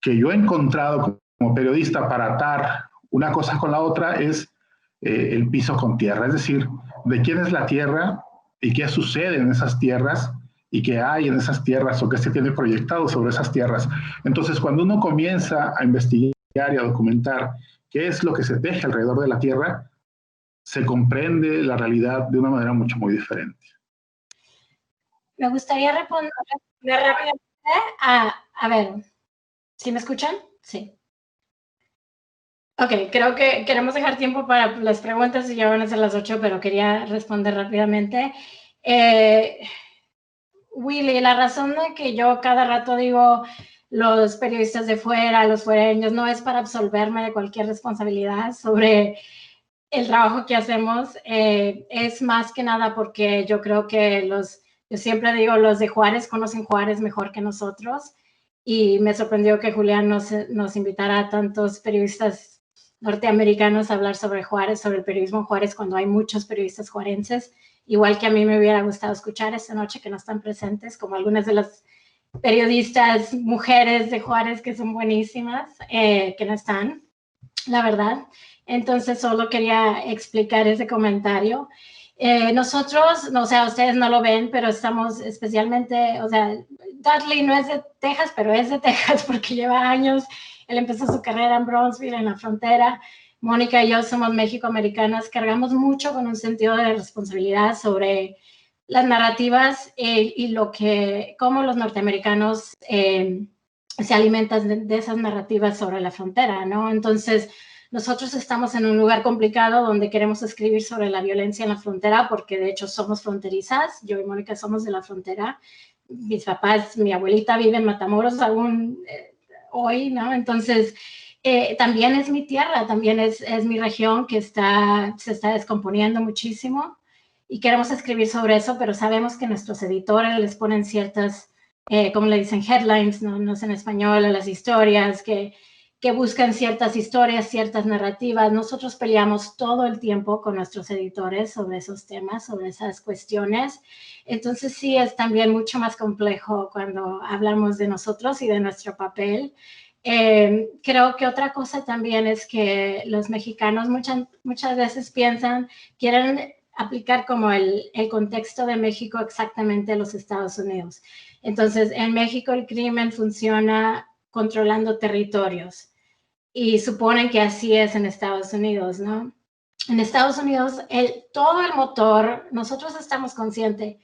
que yo he encontrado como periodista para atar una cosa con la otra es el piso con tierra, es decir, de quién es la tierra y qué sucede en esas tierras y qué hay en esas tierras o qué se tiene proyectado sobre esas tierras. Entonces, cuando uno comienza a investigar y a documentar qué es lo que se teje alrededor de la tierra, se comprende la realidad de una manera muy diferente. Me gustaría responder rápidamente a ver, ¿sí me escuchan? Sí. Ok, creo que queremos dejar tiempo para las preguntas y ya van a ser las 8, pero quería responder rápidamente. Willy, la razón de que yo cada rato digo los periodistas de fuera, los fuereños, no es para absolverme de cualquier responsabilidad sobre el trabajo que hacemos, es más que nada porque yo creo que yo siempre digo, los de Juárez conocen Juárez mejor que nosotros, y me sorprendió que Julián nos invitara a tantos periodistas norteamericanos a hablar sobre Juárez, sobre el periodismo en Juárez, cuando hay muchos periodistas juarenses, igual que a mí me hubiera gustado escuchar esta noche que no están presentes, como algunas de las periodistas mujeres de Juárez que son buenísimas, que no están, la verdad. Entonces solo quería explicar ese comentario. Nosotros, o sea, ustedes no lo ven, pero estamos especialmente, o sea, Dudley no es de Texas, pero es de Texas porque lleva años. Él empezó su carrera en Brownsville, en la frontera. Mónica y yo somos mexicoamericanas, cargamos mucho con un sentido de responsabilidad sobre las narrativas y cómo los norteamericanos se alimentan de esas narrativas sobre la frontera, ¿no? Entonces, nosotros estamos en un lugar complicado donde queremos escribir sobre la violencia en la frontera porque de hecho somos fronterizas. Yo y Mónica somos de la frontera. Mis papás, mi abuelita vive en Matamoros aún hoy, ¿no? Entonces, también es mi tierra, también es mi región que se está descomponiendo muchísimo y queremos escribir sobre eso, pero sabemos que nuestros editores les ponen ciertas, como le dicen, headlines, no sé en español, a las historias, que buscan ciertas historias, ciertas narrativas. Nosotros peleamos todo el tiempo con nuestros editores sobre esos temas, sobre esas cuestiones. Entonces sí es también mucho más complejo cuando hablamos de nosotros y de nuestro papel. Creo que otra cosa también es que los mexicanos muchas veces quieren aplicar como el contexto de México exactamente a los Estados Unidos. Entonces, en México el crimen funciona controlando territorios y suponen que así es en Estados Unidos, ¿no? En Estados Unidos, todo el motor, nosotros estamos conscientes,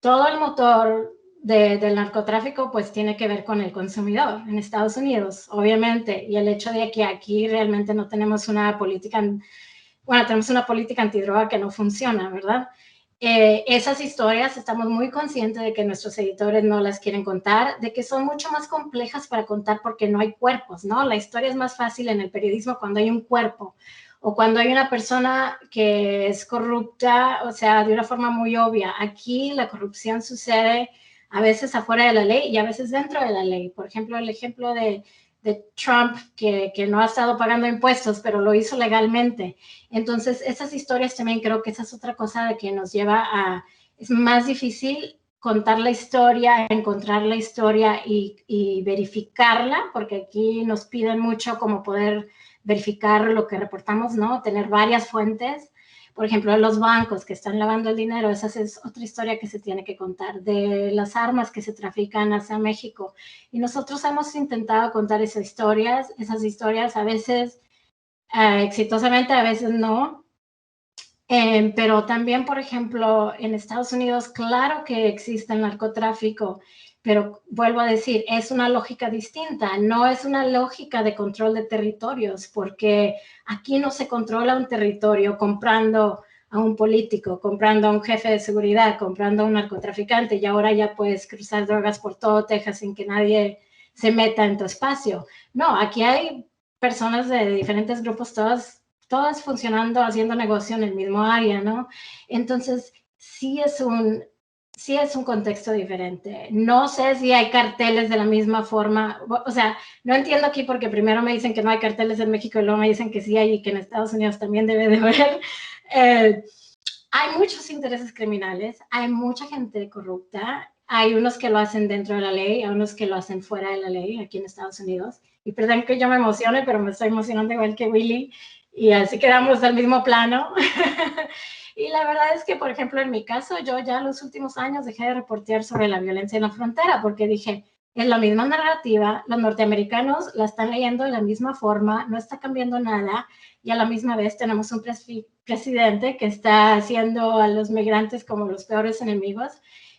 todo el motor del narcotráfico pues tiene que ver con el consumidor en Estados Unidos, obviamente, y el hecho de que aquí realmente no tenemos una política, tenemos una política antidroga que no funciona, ¿verdad? Esas historias estamos muy conscientes de que nuestros editores no las quieren contar, de que son mucho más complejas para contar porque no hay cuerpos, ¿no? La historia es más fácil en el periodismo cuando hay un cuerpo o cuando hay una persona que es corrupta, o sea, de una forma muy obvia. Aquí la corrupción sucede a veces afuera de la ley y a veces dentro de la ley. Por ejemplo, el ejemplo de Trump, que no ha estado pagando impuestos, pero lo hizo legalmente. Entonces, esas historias también creo que esa es otra cosa de que nos lleva es más difícil contar la historia, encontrar la historia y verificarla, porque aquí nos piden mucho como poder verificar lo que reportamos, ¿no? Tener varias fuentes. Por ejemplo, los bancos que están lavando el dinero, esa es otra historia que se tiene que contar, de las armas que se trafican hacia México. Y nosotros hemos intentado contar esas historias a veces exitosamente, a veces no. Pero también, por ejemplo, en Estados Unidos, claro que existe el narcotráfico, pero vuelvo a decir, es una lógica distinta, no es una lógica de control de territorios, porque aquí no se controla un territorio comprando a un político, comprando a un jefe de seguridad, comprando a un narcotraficante, y ahora ya puedes cruzar drogas por todo Texas sin que nadie se meta en tu espacio. No, aquí hay personas de diferentes grupos, todas funcionando, haciendo negocio en el mismo área, ¿no? Entonces, sí es un contexto diferente. No sé si hay carteles de la misma forma. O sea, no entiendo aquí porque primero me dicen que no hay carteles en México y luego me dicen que sí hay y que en Estados Unidos también debe de haber. hay muchos intereses criminales, hay mucha gente corrupta, hay unos que lo hacen dentro de la ley, hay unos que lo hacen fuera de la ley aquí en Estados Unidos. Y perdón que yo me emocione, pero me estoy emocionando igual que Willy, y así quedamos del mismo plano. Y la verdad es que, por ejemplo, en mi caso, yo ya los últimos años dejé de reportear sobre la violencia en la frontera, porque dije, es la misma narrativa, los norteamericanos la están leyendo de la misma forma, no está cambiando nada, y a la misma vez tenemos un presidente que está haciendo a los migrantes como los peores enemigos,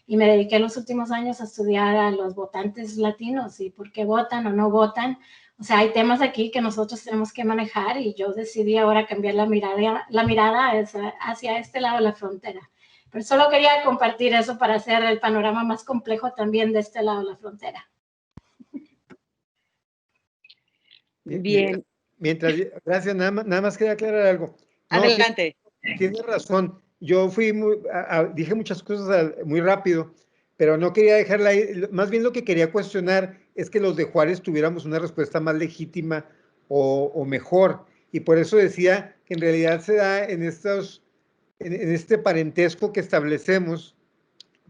y me dediqué los últimos años a estudiar a los votantes latinos y por qué votan o no votan. O sea, hay temas aquí que nosotros tenemos que manejar, y yo decidí ahora cambiar la mirada hacia este lado de la frontera. Pero solo quería compartir eso para hacer el panorama más complejo también de este lado de la frontera. Bien. Gracias, nada más quería aclarar algo. No, Adelante. Tienes razón. Yo dije muchas cosas muy rápido, pero no quería dejarla ahí. Más bien lo que quería cuestionar es que los de Juárez tuviéramos una respuesta más legítima o mejor. Y por eso decía que en realidad se da en este parentesco que establecemos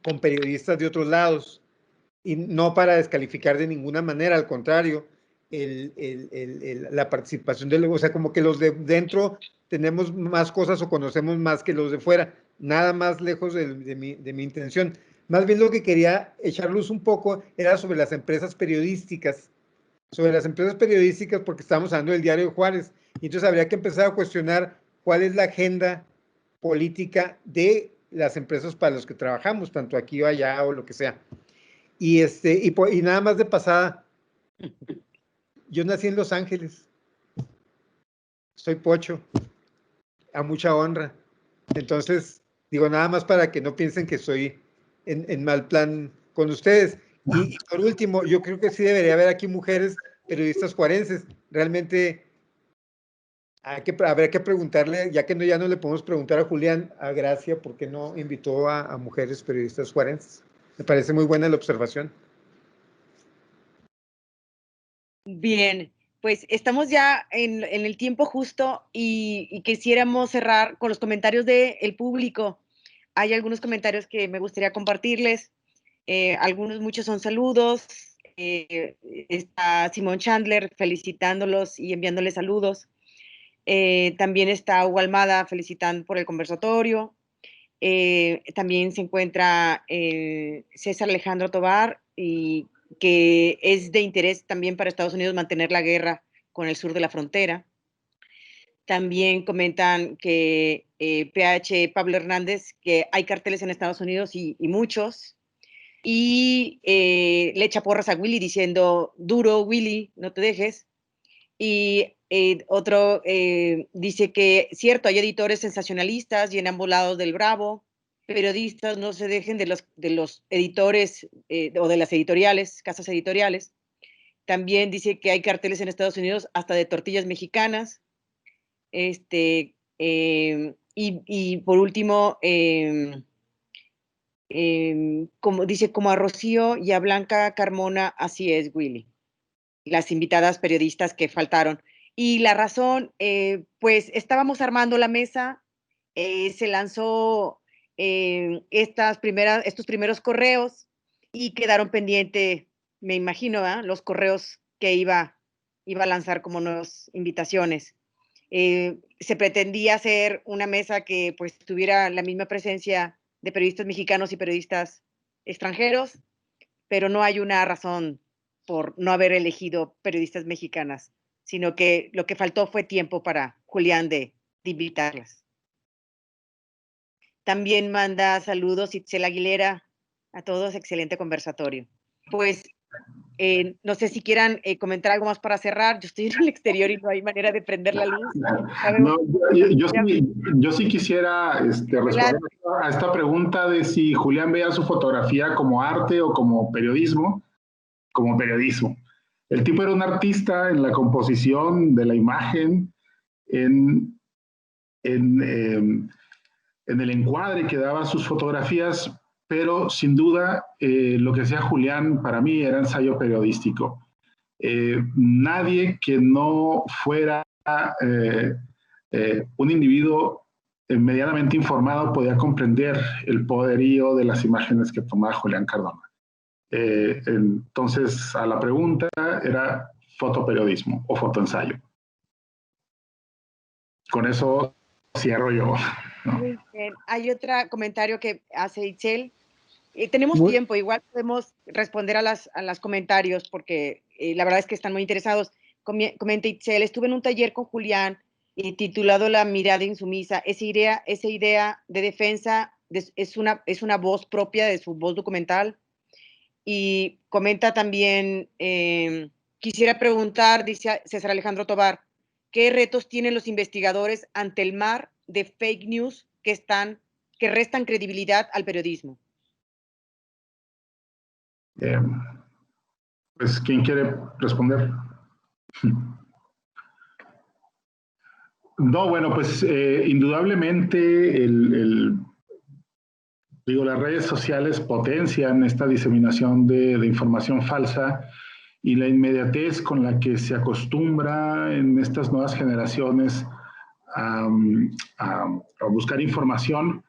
con periodistas de otros lados, y no para descalificar de ninguna manera, al contrario, la participación o sea, como que los de dentro tenemos más cosas o conocemos más que los de fuera, nada más lejos de mi intención. Más bien lo que quería echar luz un poco era sobre las empresas periodísticas, porque estamos hablando del Diario de Juárez, y entonces habría que empezar a cuestionar cuál es la agenda política de las empresas para las que trabajamos, tanto aquí o allá o lo que sea. Y nada más de pasada, yo nací en Los Ángeles, soy pocho, a mucha honra. Entonces, digo, nada más para que no piensen que estoy en mal plan con ustedes. Y por último, yo creo que sí debería haber aquí mujeres periodistas juarenses. Realmente habría que preguntarle, ya no le podemos preguntar a Julián, a Gracia, ¿por qué no invitó a mujeres periodistas juarenses? Me parece muy buena la observación. Bien, pues estamos ya en el tiempo justo, y quisiéramos cerrar con los comentarios del público. Hay algunos comentarios que me gustaría compartirles. Muchos son saludos. Está Simón Chandler felicitándolos y enviándoles saludos. También está Hugo Almada felicitando por el conversatorio. También se encuentra César Alejandro Tobar, y que es de interés también para Estados Unidos mantener la guerra con el sur de la frontera. También comentan que PH Pablo Hernández, que hay carteles en Estados Unidos y muchos, y le echa porras a Willy diciendo, duro Willy, no te dejes. Y otro dice que, cierto, hay editores sensacionalistas y en ambos lados del Bravo, periodistas, no se dejen de los editores o de las editoriales, casas editoriales. También dice que hay carteles en Estados Unidos hasta de tortillas mexicanas. Y por último, como dice, como a Rocío y a Blanca Carmona, así es, Willy. Las invitadas periodistas que faltaron. Y la razón, pues estábamos armando la mesa, se lanzó estos primeros correos, y quedaron pendientes, me imagino, los correos que iba a lanzar como nuevas invitaciones. Se pretendía hacer una mesa que pues tuviera la misma presencia de periodistas mexicanos y periodistas extranjeros, pero no hay una razón por no haber elegido periodistas mexicanas, sino que lo que faltó fue tiempo para Julián de invitarlas. También manda saludos Itzel Aguilera, a todos, excelente conversatorio. Pues no sé si quieran comentar algo más para cerrar. Yo estoy en el exterior y no hay manera de prender la luz. No, yo sí quisiera responder a esta pregunta de si Julián veía su fotografía como arte o como periodismo. Como periodismo. El tipo era un artista en la composición de la imagen, en el encuadre que daba sus fotografías, pero sin duda lo que hacía Julián para mí era ensayo periodístico. Nadie que no fuera un individuo medianamente informado podía comprender el poderío de las imágenes que tomaba Julián Cardona. Entonces, a la pregunta era fotoperiodismo o fotoensayo. Con eso cierro yo, ¿no? Muy bien. Hay otro comentario que hace Itzel. Tenemos tiempo, igual podemos responder a los comentarios porque la verdad es que están muy interesados. Comenta Itzel, estuve en un taller con Julián titulado La mirada insumisa. Esa idea de defensa es una voz propia de su voz documental. Y comenta también, quisiera preguntar, dice César Alejandro Tobar, ¿qué retos tienen los investigadores ante el mar de fake news que restan credibilidad al periodismo? Pues, ¿quién quiere responder? No, bueno, pues indudablemente las redes sociales potencian esta diseminación de información falsa y la inmediatez con la que se acostumbra en estas nuevas generaciones a buscar información,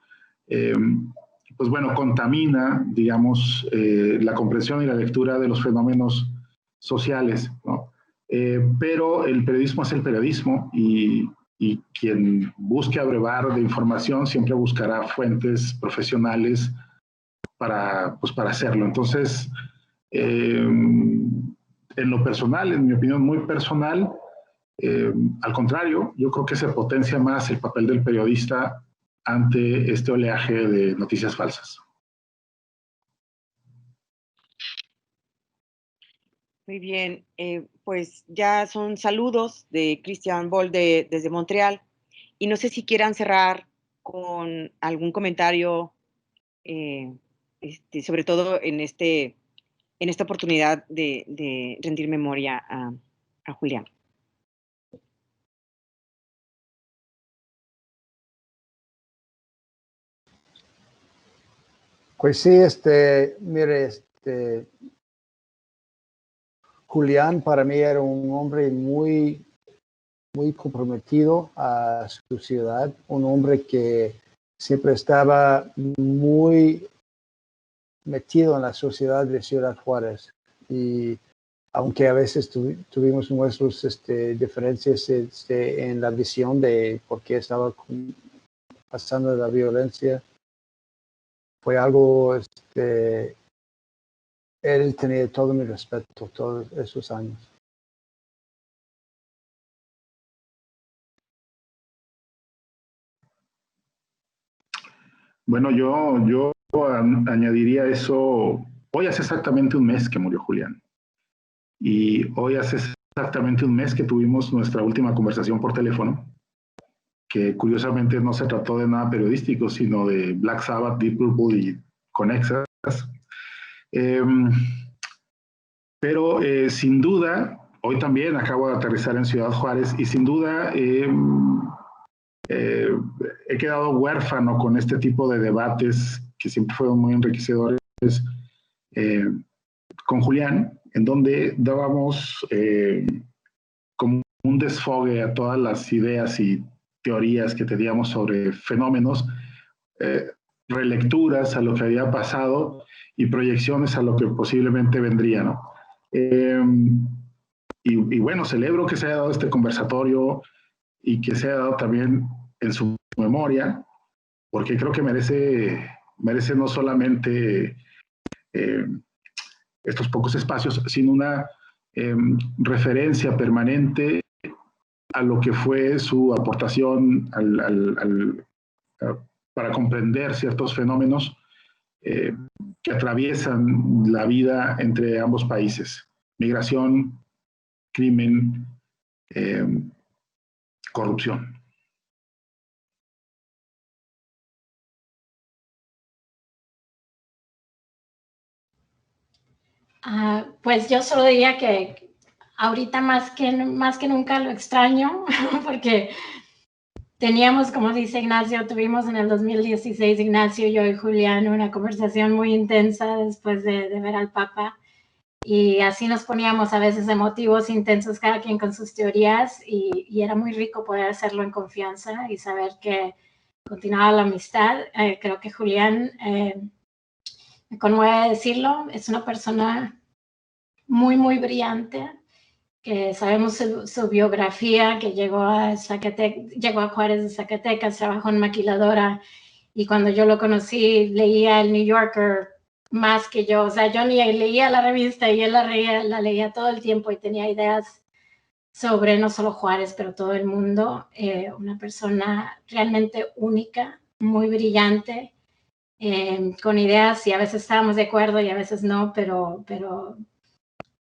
pues bueno, contamina, digamos, la comprensión y la lectura de los fenómenos sociales, ¿no? Pero el periodismo es el periodismo y quien busque abrevar de información siempre buscará fuentes profesionales para hacerlo. Entonces, en lo personal, en mi opinión muy personal, al contrario, yo creo que se potencia más el papel del periodista ante este oleaje de noticias falsas. Muy bien, pues ya son saludos de Christian Boll desde Montreal y no sé si quieran cerrar con algún comentario, sobre todo en esta oportunidad de rendir memoria a Julián. Pues sí, mire, Julián para mí era un hombre muy, muy comprometido a su ciudad, un hombre que siempre estaba muy metido en la sociedad de Ciudad Juárez. Y aunque a veces tuvimos nuestras diferencias en la visión de por qué estaba pasando la violencia, fue algo, él tenía todo mi respeto todos esos años. Bueno, yo añadiría eso. Hoy hace exactamente un mes que murió Julián. Y hoy hace exactamente un mes que tuvimos nuestra última conversación por teléfono, que curiosamente no se trató de nada periodístico, sino de Black Sabbath, Deep Purple y Connexas. Pero sin duda, hoy también acabo de aterrizar en Ciudad Juárez y sin duda he quedado huérfano con este tipo de debates que siempre fueron muy enriquecedores con Julián, en donde dábamos como un desfogue a todas las ideas y teorías que teníamos sobre fenómenos, relecturas a lo que había pasado y proyecciones a lo que posiblemente vendría, ¿no? Y bueno, celebro que se haya dado este conversatorio y que se haya dado también en su memoria, porque creo que merece no solamente estos pocos espacios, sino una referencia permanente a lo que fue su aportación para comprender ciertos fenómenos que atraviesan la vida entre ambos países. Migración, crimen, corrupción. Pues yo solo diría que ahorita más que nunca lo extraño, porque teníamos, como dice Ignacio, tuvimos en el 2016, Ignacio, yo y Julián, una conversación muy intensa después de ver al Papa. Y así nos poníamos a veces emotivos, intensos, cada quien con sus teorías, y era muy rico poder hacerlo en confianza y saber que continuaba la amistad. Creo que Julián, me conmueve decirlo, es una persona muy, muy brillante, que sabemos su biografía, que llegó a Juárez de Zacatecas, trabajó en maquiladora, y cuando yo lo conocí leía el New Yorker más que yo. O sea, yo ni leía la revista y él la leía todo el tiempo y tenía ideas sobre no solo Juárez, pero todo el mundo. Una persona realmente única, muy brillante, con ideas, y a veces estábamos de acuerdo y a veces no, pero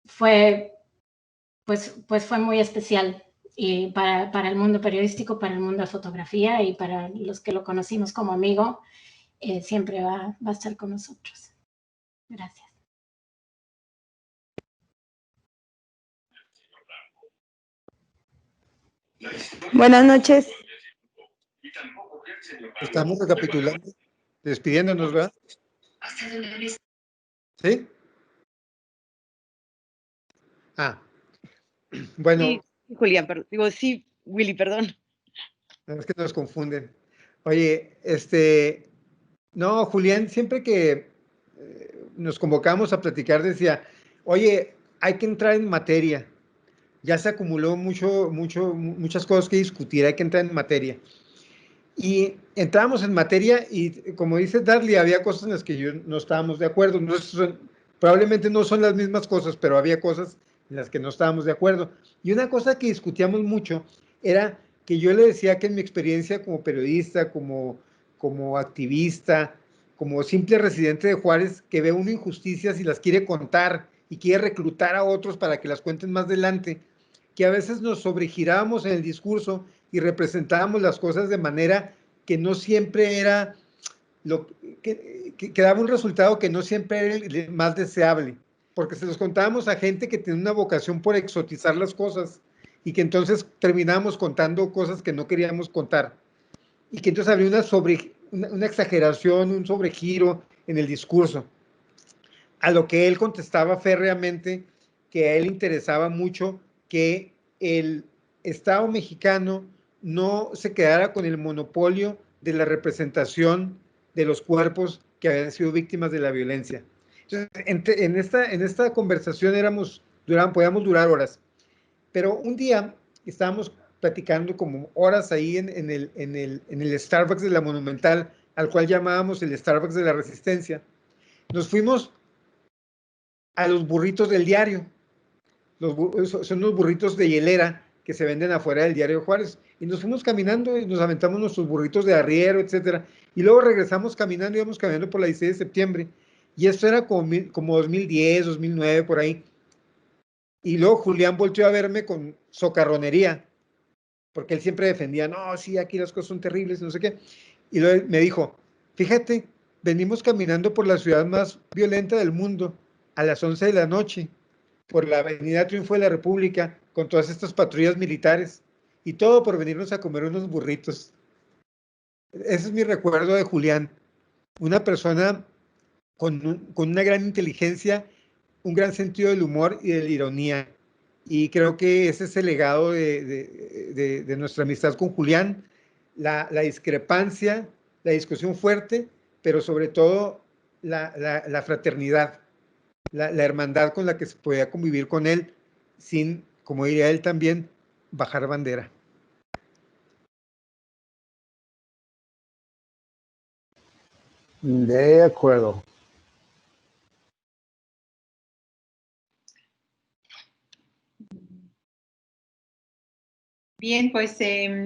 fue, pues fue muy especial, y para el mundo periodístico, para el mundo de fotografía y para los que lo conocimos como amigo, siempre va a estar con nosotros. Gracias. Buenas noches. Estamos recapitulando, despidiéndonos, ¿verdad? ¿Sí? Bueno. Sí, Julián, sí, Willy, perdón. Es que nos confunden. Oye, no, Julián, siempre que nos convocamos a platicar decía, oye, hay que entrar en materia. Ya se acumuló muchas cosas que discutir, hay que entrar en materia. Y entramos en materia y, como dice Dudley, había cosas en las que no estábamos de acuerdo. Probablemente no son las mismas cosas, pero había cosas en las que no estábamos de acuerdo. Y una cosa que discutíamos mucho era que yo le decía que en mi experiencia como periodista, como activista, como simple residente de Juárez, que ve una injusticias y las quiere contar y quiere reclutar a otros para que las cuenten más adelante, que a veces nos sobregirábamos en el discurso y representábamos las cosas de manera que no siempre era que daba un resultado que no siempre era el más deseable, porque se los contábamos a gente que tiene una vocación por exotizar las cosas y que entonces terminábamos contando cosas que no queríamos contar, y que entonces había una exageración, un sobregiro en el discurso, a lo que él contestaba férreamente que a él interesaba mucho que el Estado mexicano no se quedara con el monopolio de la representación de los cuerpos que habían sido víctimas de la violencia. Entonces, en esta conversación podíamos durar horas, pero un día estábamos platicando como horas ahí en el Starbucks de la Monumental, al cual llamábamos el Starbucks de la Resistencia. Nos fuimos a los burritos del diario. Son los burritos de hielera que se venden afuera del diario Juárez. Y nos fuimos caminando y nos aventamos nuestros burritos de arriero, etcétera. Y luego regresamos caminando, íbamos caminando por la 16 de septiembre. Y esto era como 2010, 2009, por ahí. Y luego Julián volteó a verme con socarronería, porque él siempre defendía, no, sí, aquí las cosas son terribles, no sé qué. Y luego me dijo, fíjate, venimos caminando por la ciudad más violenta del mundo a las 11 de la noche, por la avenida Triunfo de la República, con todas estas patrullas militares, y todo por venirnos a comer unos burritos. Ese es mi recuerdo de Julián, una persona con una gran inteligencia, un gran sentido del humor y de la ironía. Y creo que ese es el legado de nuestra amistad con Julián, la discrepancia, la discusión fuerte, pero sobre todo la fraternidad, la hermandad con la que se podía convivir con él sin, como diría él también, bajar bandera. De acuerdo. Bien, pues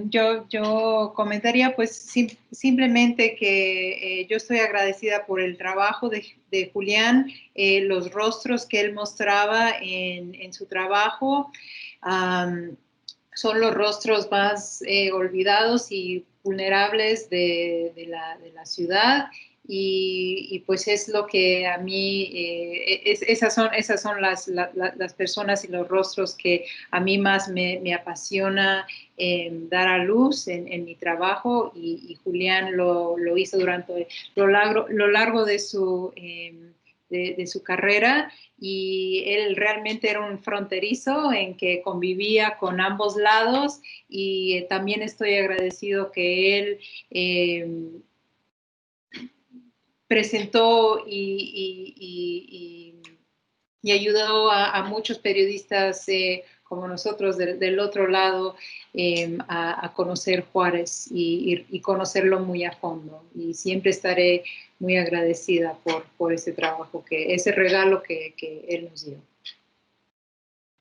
yo comentaría pues simplemente que yo estoy agradecida por el trabajo de Julián, los rostros que él mostraba en su trabajo. Son los rostros más olvidados y vulnerables de la ciudad. Y pues es lo que a mí, esas son las personas y los rostros que a mí más me apasiona dar a luz en mi trabajo, y Julián lo hizo durante lo largo de su de su carrera, y él realmente era un fronterizo en que convivía con ambos lados, y también estoy agradecido que él presentó y ayudó a muchos periodistas como nosotros del otro lado a conocer Juárez y conocerlo muy a fondo. Y siempre estaré muy agradecida por ese trabajo, ese regalo que él nos dio.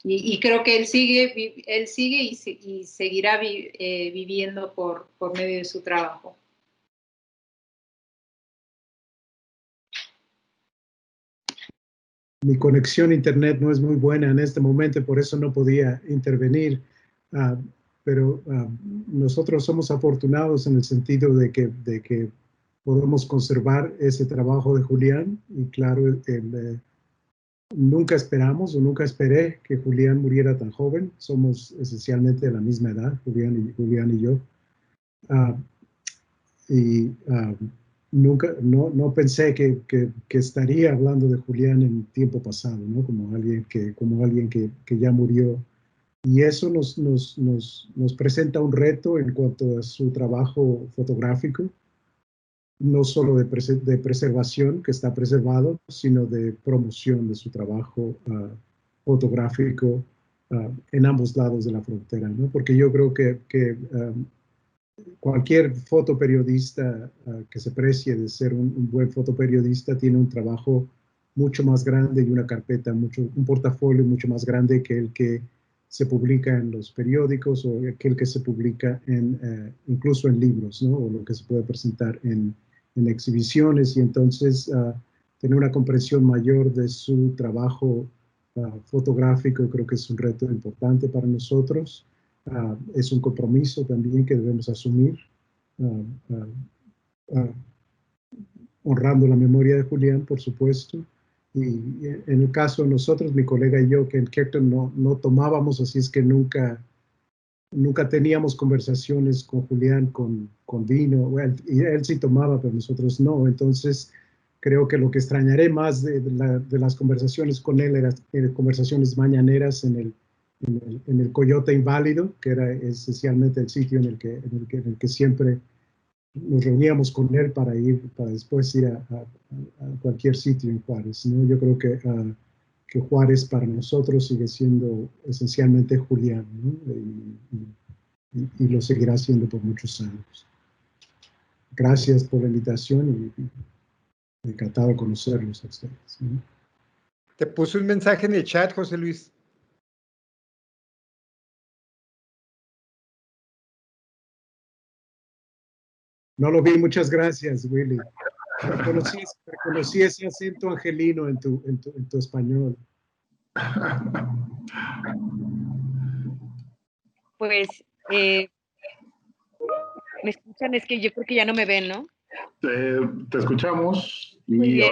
Y creo que él sigue y seguirá viviendo por medio de su trabajo. Mi conexión a internet no es muy buena en este momento, por eso no podía intervenir. Pero nosotros somos afortunados en el sentido de que podemos conservar ese trabajo de Julián. Y claro, nunca esperamos o nunca esperé que Julián muriera tan joven. Somos esencialmente de la misma edad, Julián y yo. Nunca, no pensé que estaría hablando de Julián en tiempo pasado, ¿no? Como alguien que ya murió. Y eso nos presenta un reto en cuanto a su trabajo fotográfico, no solo de preservación, que está preservado, sino de promoción de su trabajo fotográfico en ambos lados de la frontera, ¿no? Porque yo creo que cualquier fotoperiodista que se precie de ser un buen fotoperiodista tiene un trabajo mucho más grande y una carpeta, un portafolio mucho más grande que el que se publica en los periódicos o aquel que se publica incluso en libros, ¿no? O lo que se puede presentar en exhibiciones. Y entonces tener una comprensión mayor de su trabajo fotográfico creo que es un reto importante para nosotros. Es un compromiso también que debemos asumir, honrando la memoria de Julián, por supuesto. Y en el caso de nosotros, mi colega y yo, que en Keckton no tomábamos, así es que nunca teníamos conversaciones con Julián con vino. Y él sí tomaba, pero nosotros no. Entonces, creo que lo que extrañaré más de las conversaciones con él eran conversaciones mañaneras en el Coyote Inválido, que era esencialmente el sitio en el que siempre nos reuníamos con él para después ir a cualquier sitio en Juárez, ¿no? Yo creo que Juárez para nosotros sigue siendo esencialmente Julián, ¿no? Y lo seguirá siendo por muchos años. Gracias por la invitación y encantado de conocerlos a ustedes, ¿no? Te puse un mensaje en el chat, José Luis. No lo vi, muchas gracias, Willy. Reconocí ese acento angelino en tu español. Pues, ¿me escuchan? Es que yo creo que ya no me ven, ¿no? Te escuchamos Muy y bien.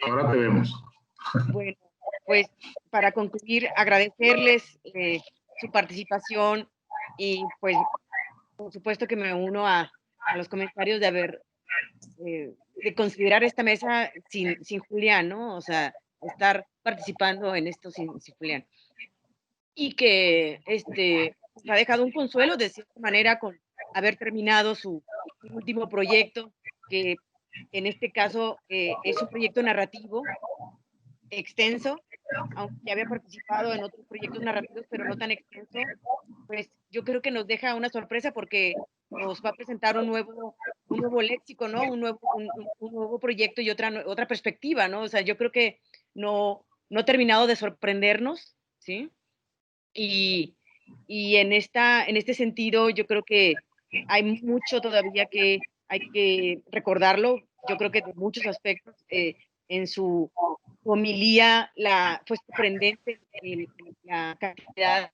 ahora te vemos. Bueno, pues para concluir, agradecerles su participación y pues por supuesto que me uno a los comentarios de considerar esta mesa sin Julián, ¿no? O sea, estar participando en esto sin Julián. Y que ha dejado un consuelo de cierta manera con haber terminado su último proyecto, que en este caso es un proyecto narrativo extenso, aunque ya había participado en otros proyectos narrativos, pero no tan extenso. Pues yo creo que nos deja una sorpresa porque nos va a presentar un nuevo léxico, ¿no? Un nuevo proyecto y otra perspectiva, ¿no? O sea, yo creo que no ha terminado de sorprendernos, ¿sí? Y en este sentido, yo creo que hay mucho todavía que hay que recordarlo. Yo creo que de muchos aspectos, en su homilía fue sorprendente la cantidad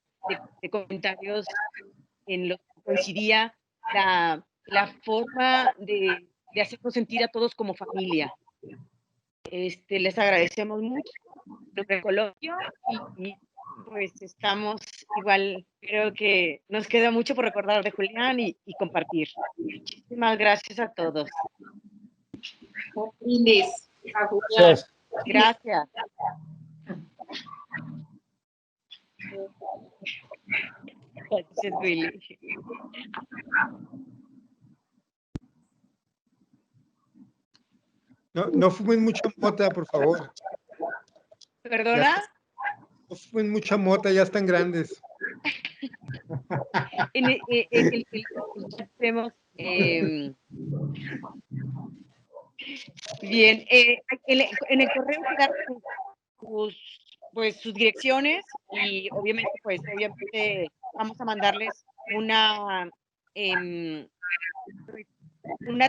de comentarios en los que coincidía la forma de hacernos sentir a todos como familia. Les agradecemos mucho el coloquio y pues estamos igual, creo que nos queda mucho por recordar de Julián y compartir. Muchísimas gracias a todos. Gracias. Gracias. Gracias, Willy. No fumen mucha mota, por favor. ¿Perdona? No fumen mucha mota, ya están grandes. Tenemos, bien, en el correo quedaron sus direcciones y obviamente vamos a mandarles una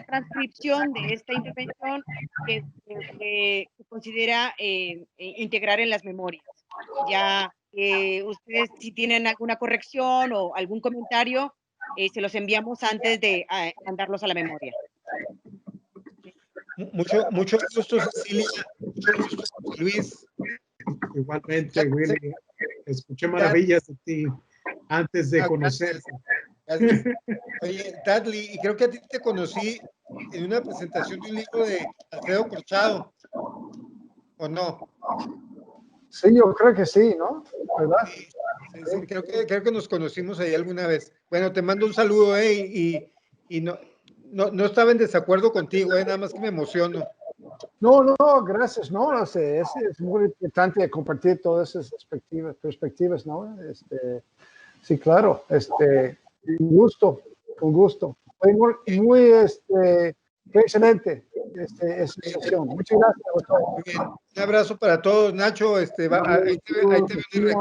transcripción de esta intervención que considera integrar en las memorias. Ya ustedes si tienen alguna corrección o algún comentario, se los enviamos antes de mandarlos a la memoria. Mucho gusto, Cecilia. Mucho gusto, Luis. Igualmente, Willy. Escuché maravillas de ti antes de conocerte. Oye, Dudley, y creo que a ti te conocí en una presentación de un libro de Alfredo Corchado, ¿o no? Sí, yo creo que sí, ¿no? ¿Verdad? Sí, creo que nos conocimos ahí alguna vez. Bueno, te mando un saludo, y no estaba en desacuerdo contigo, nada más que me emociono. No, gracias, no, o sea, es muy importante compartir todas esas perspectivas, ¿no? Sí, claro, un gusto. Fue muy excelente esta sesión. Muchas gracias a todos. Muy bien. Un abrazo para todos. Nacho, ahí te veo en el recreo.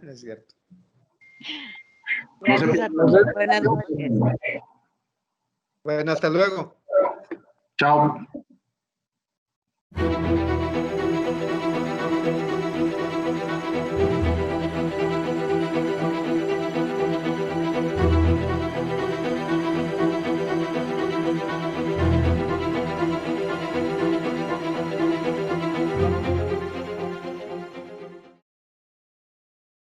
No es cierto. Gracias a todos. Buenas noches. Bueno, hasta luego. Chao.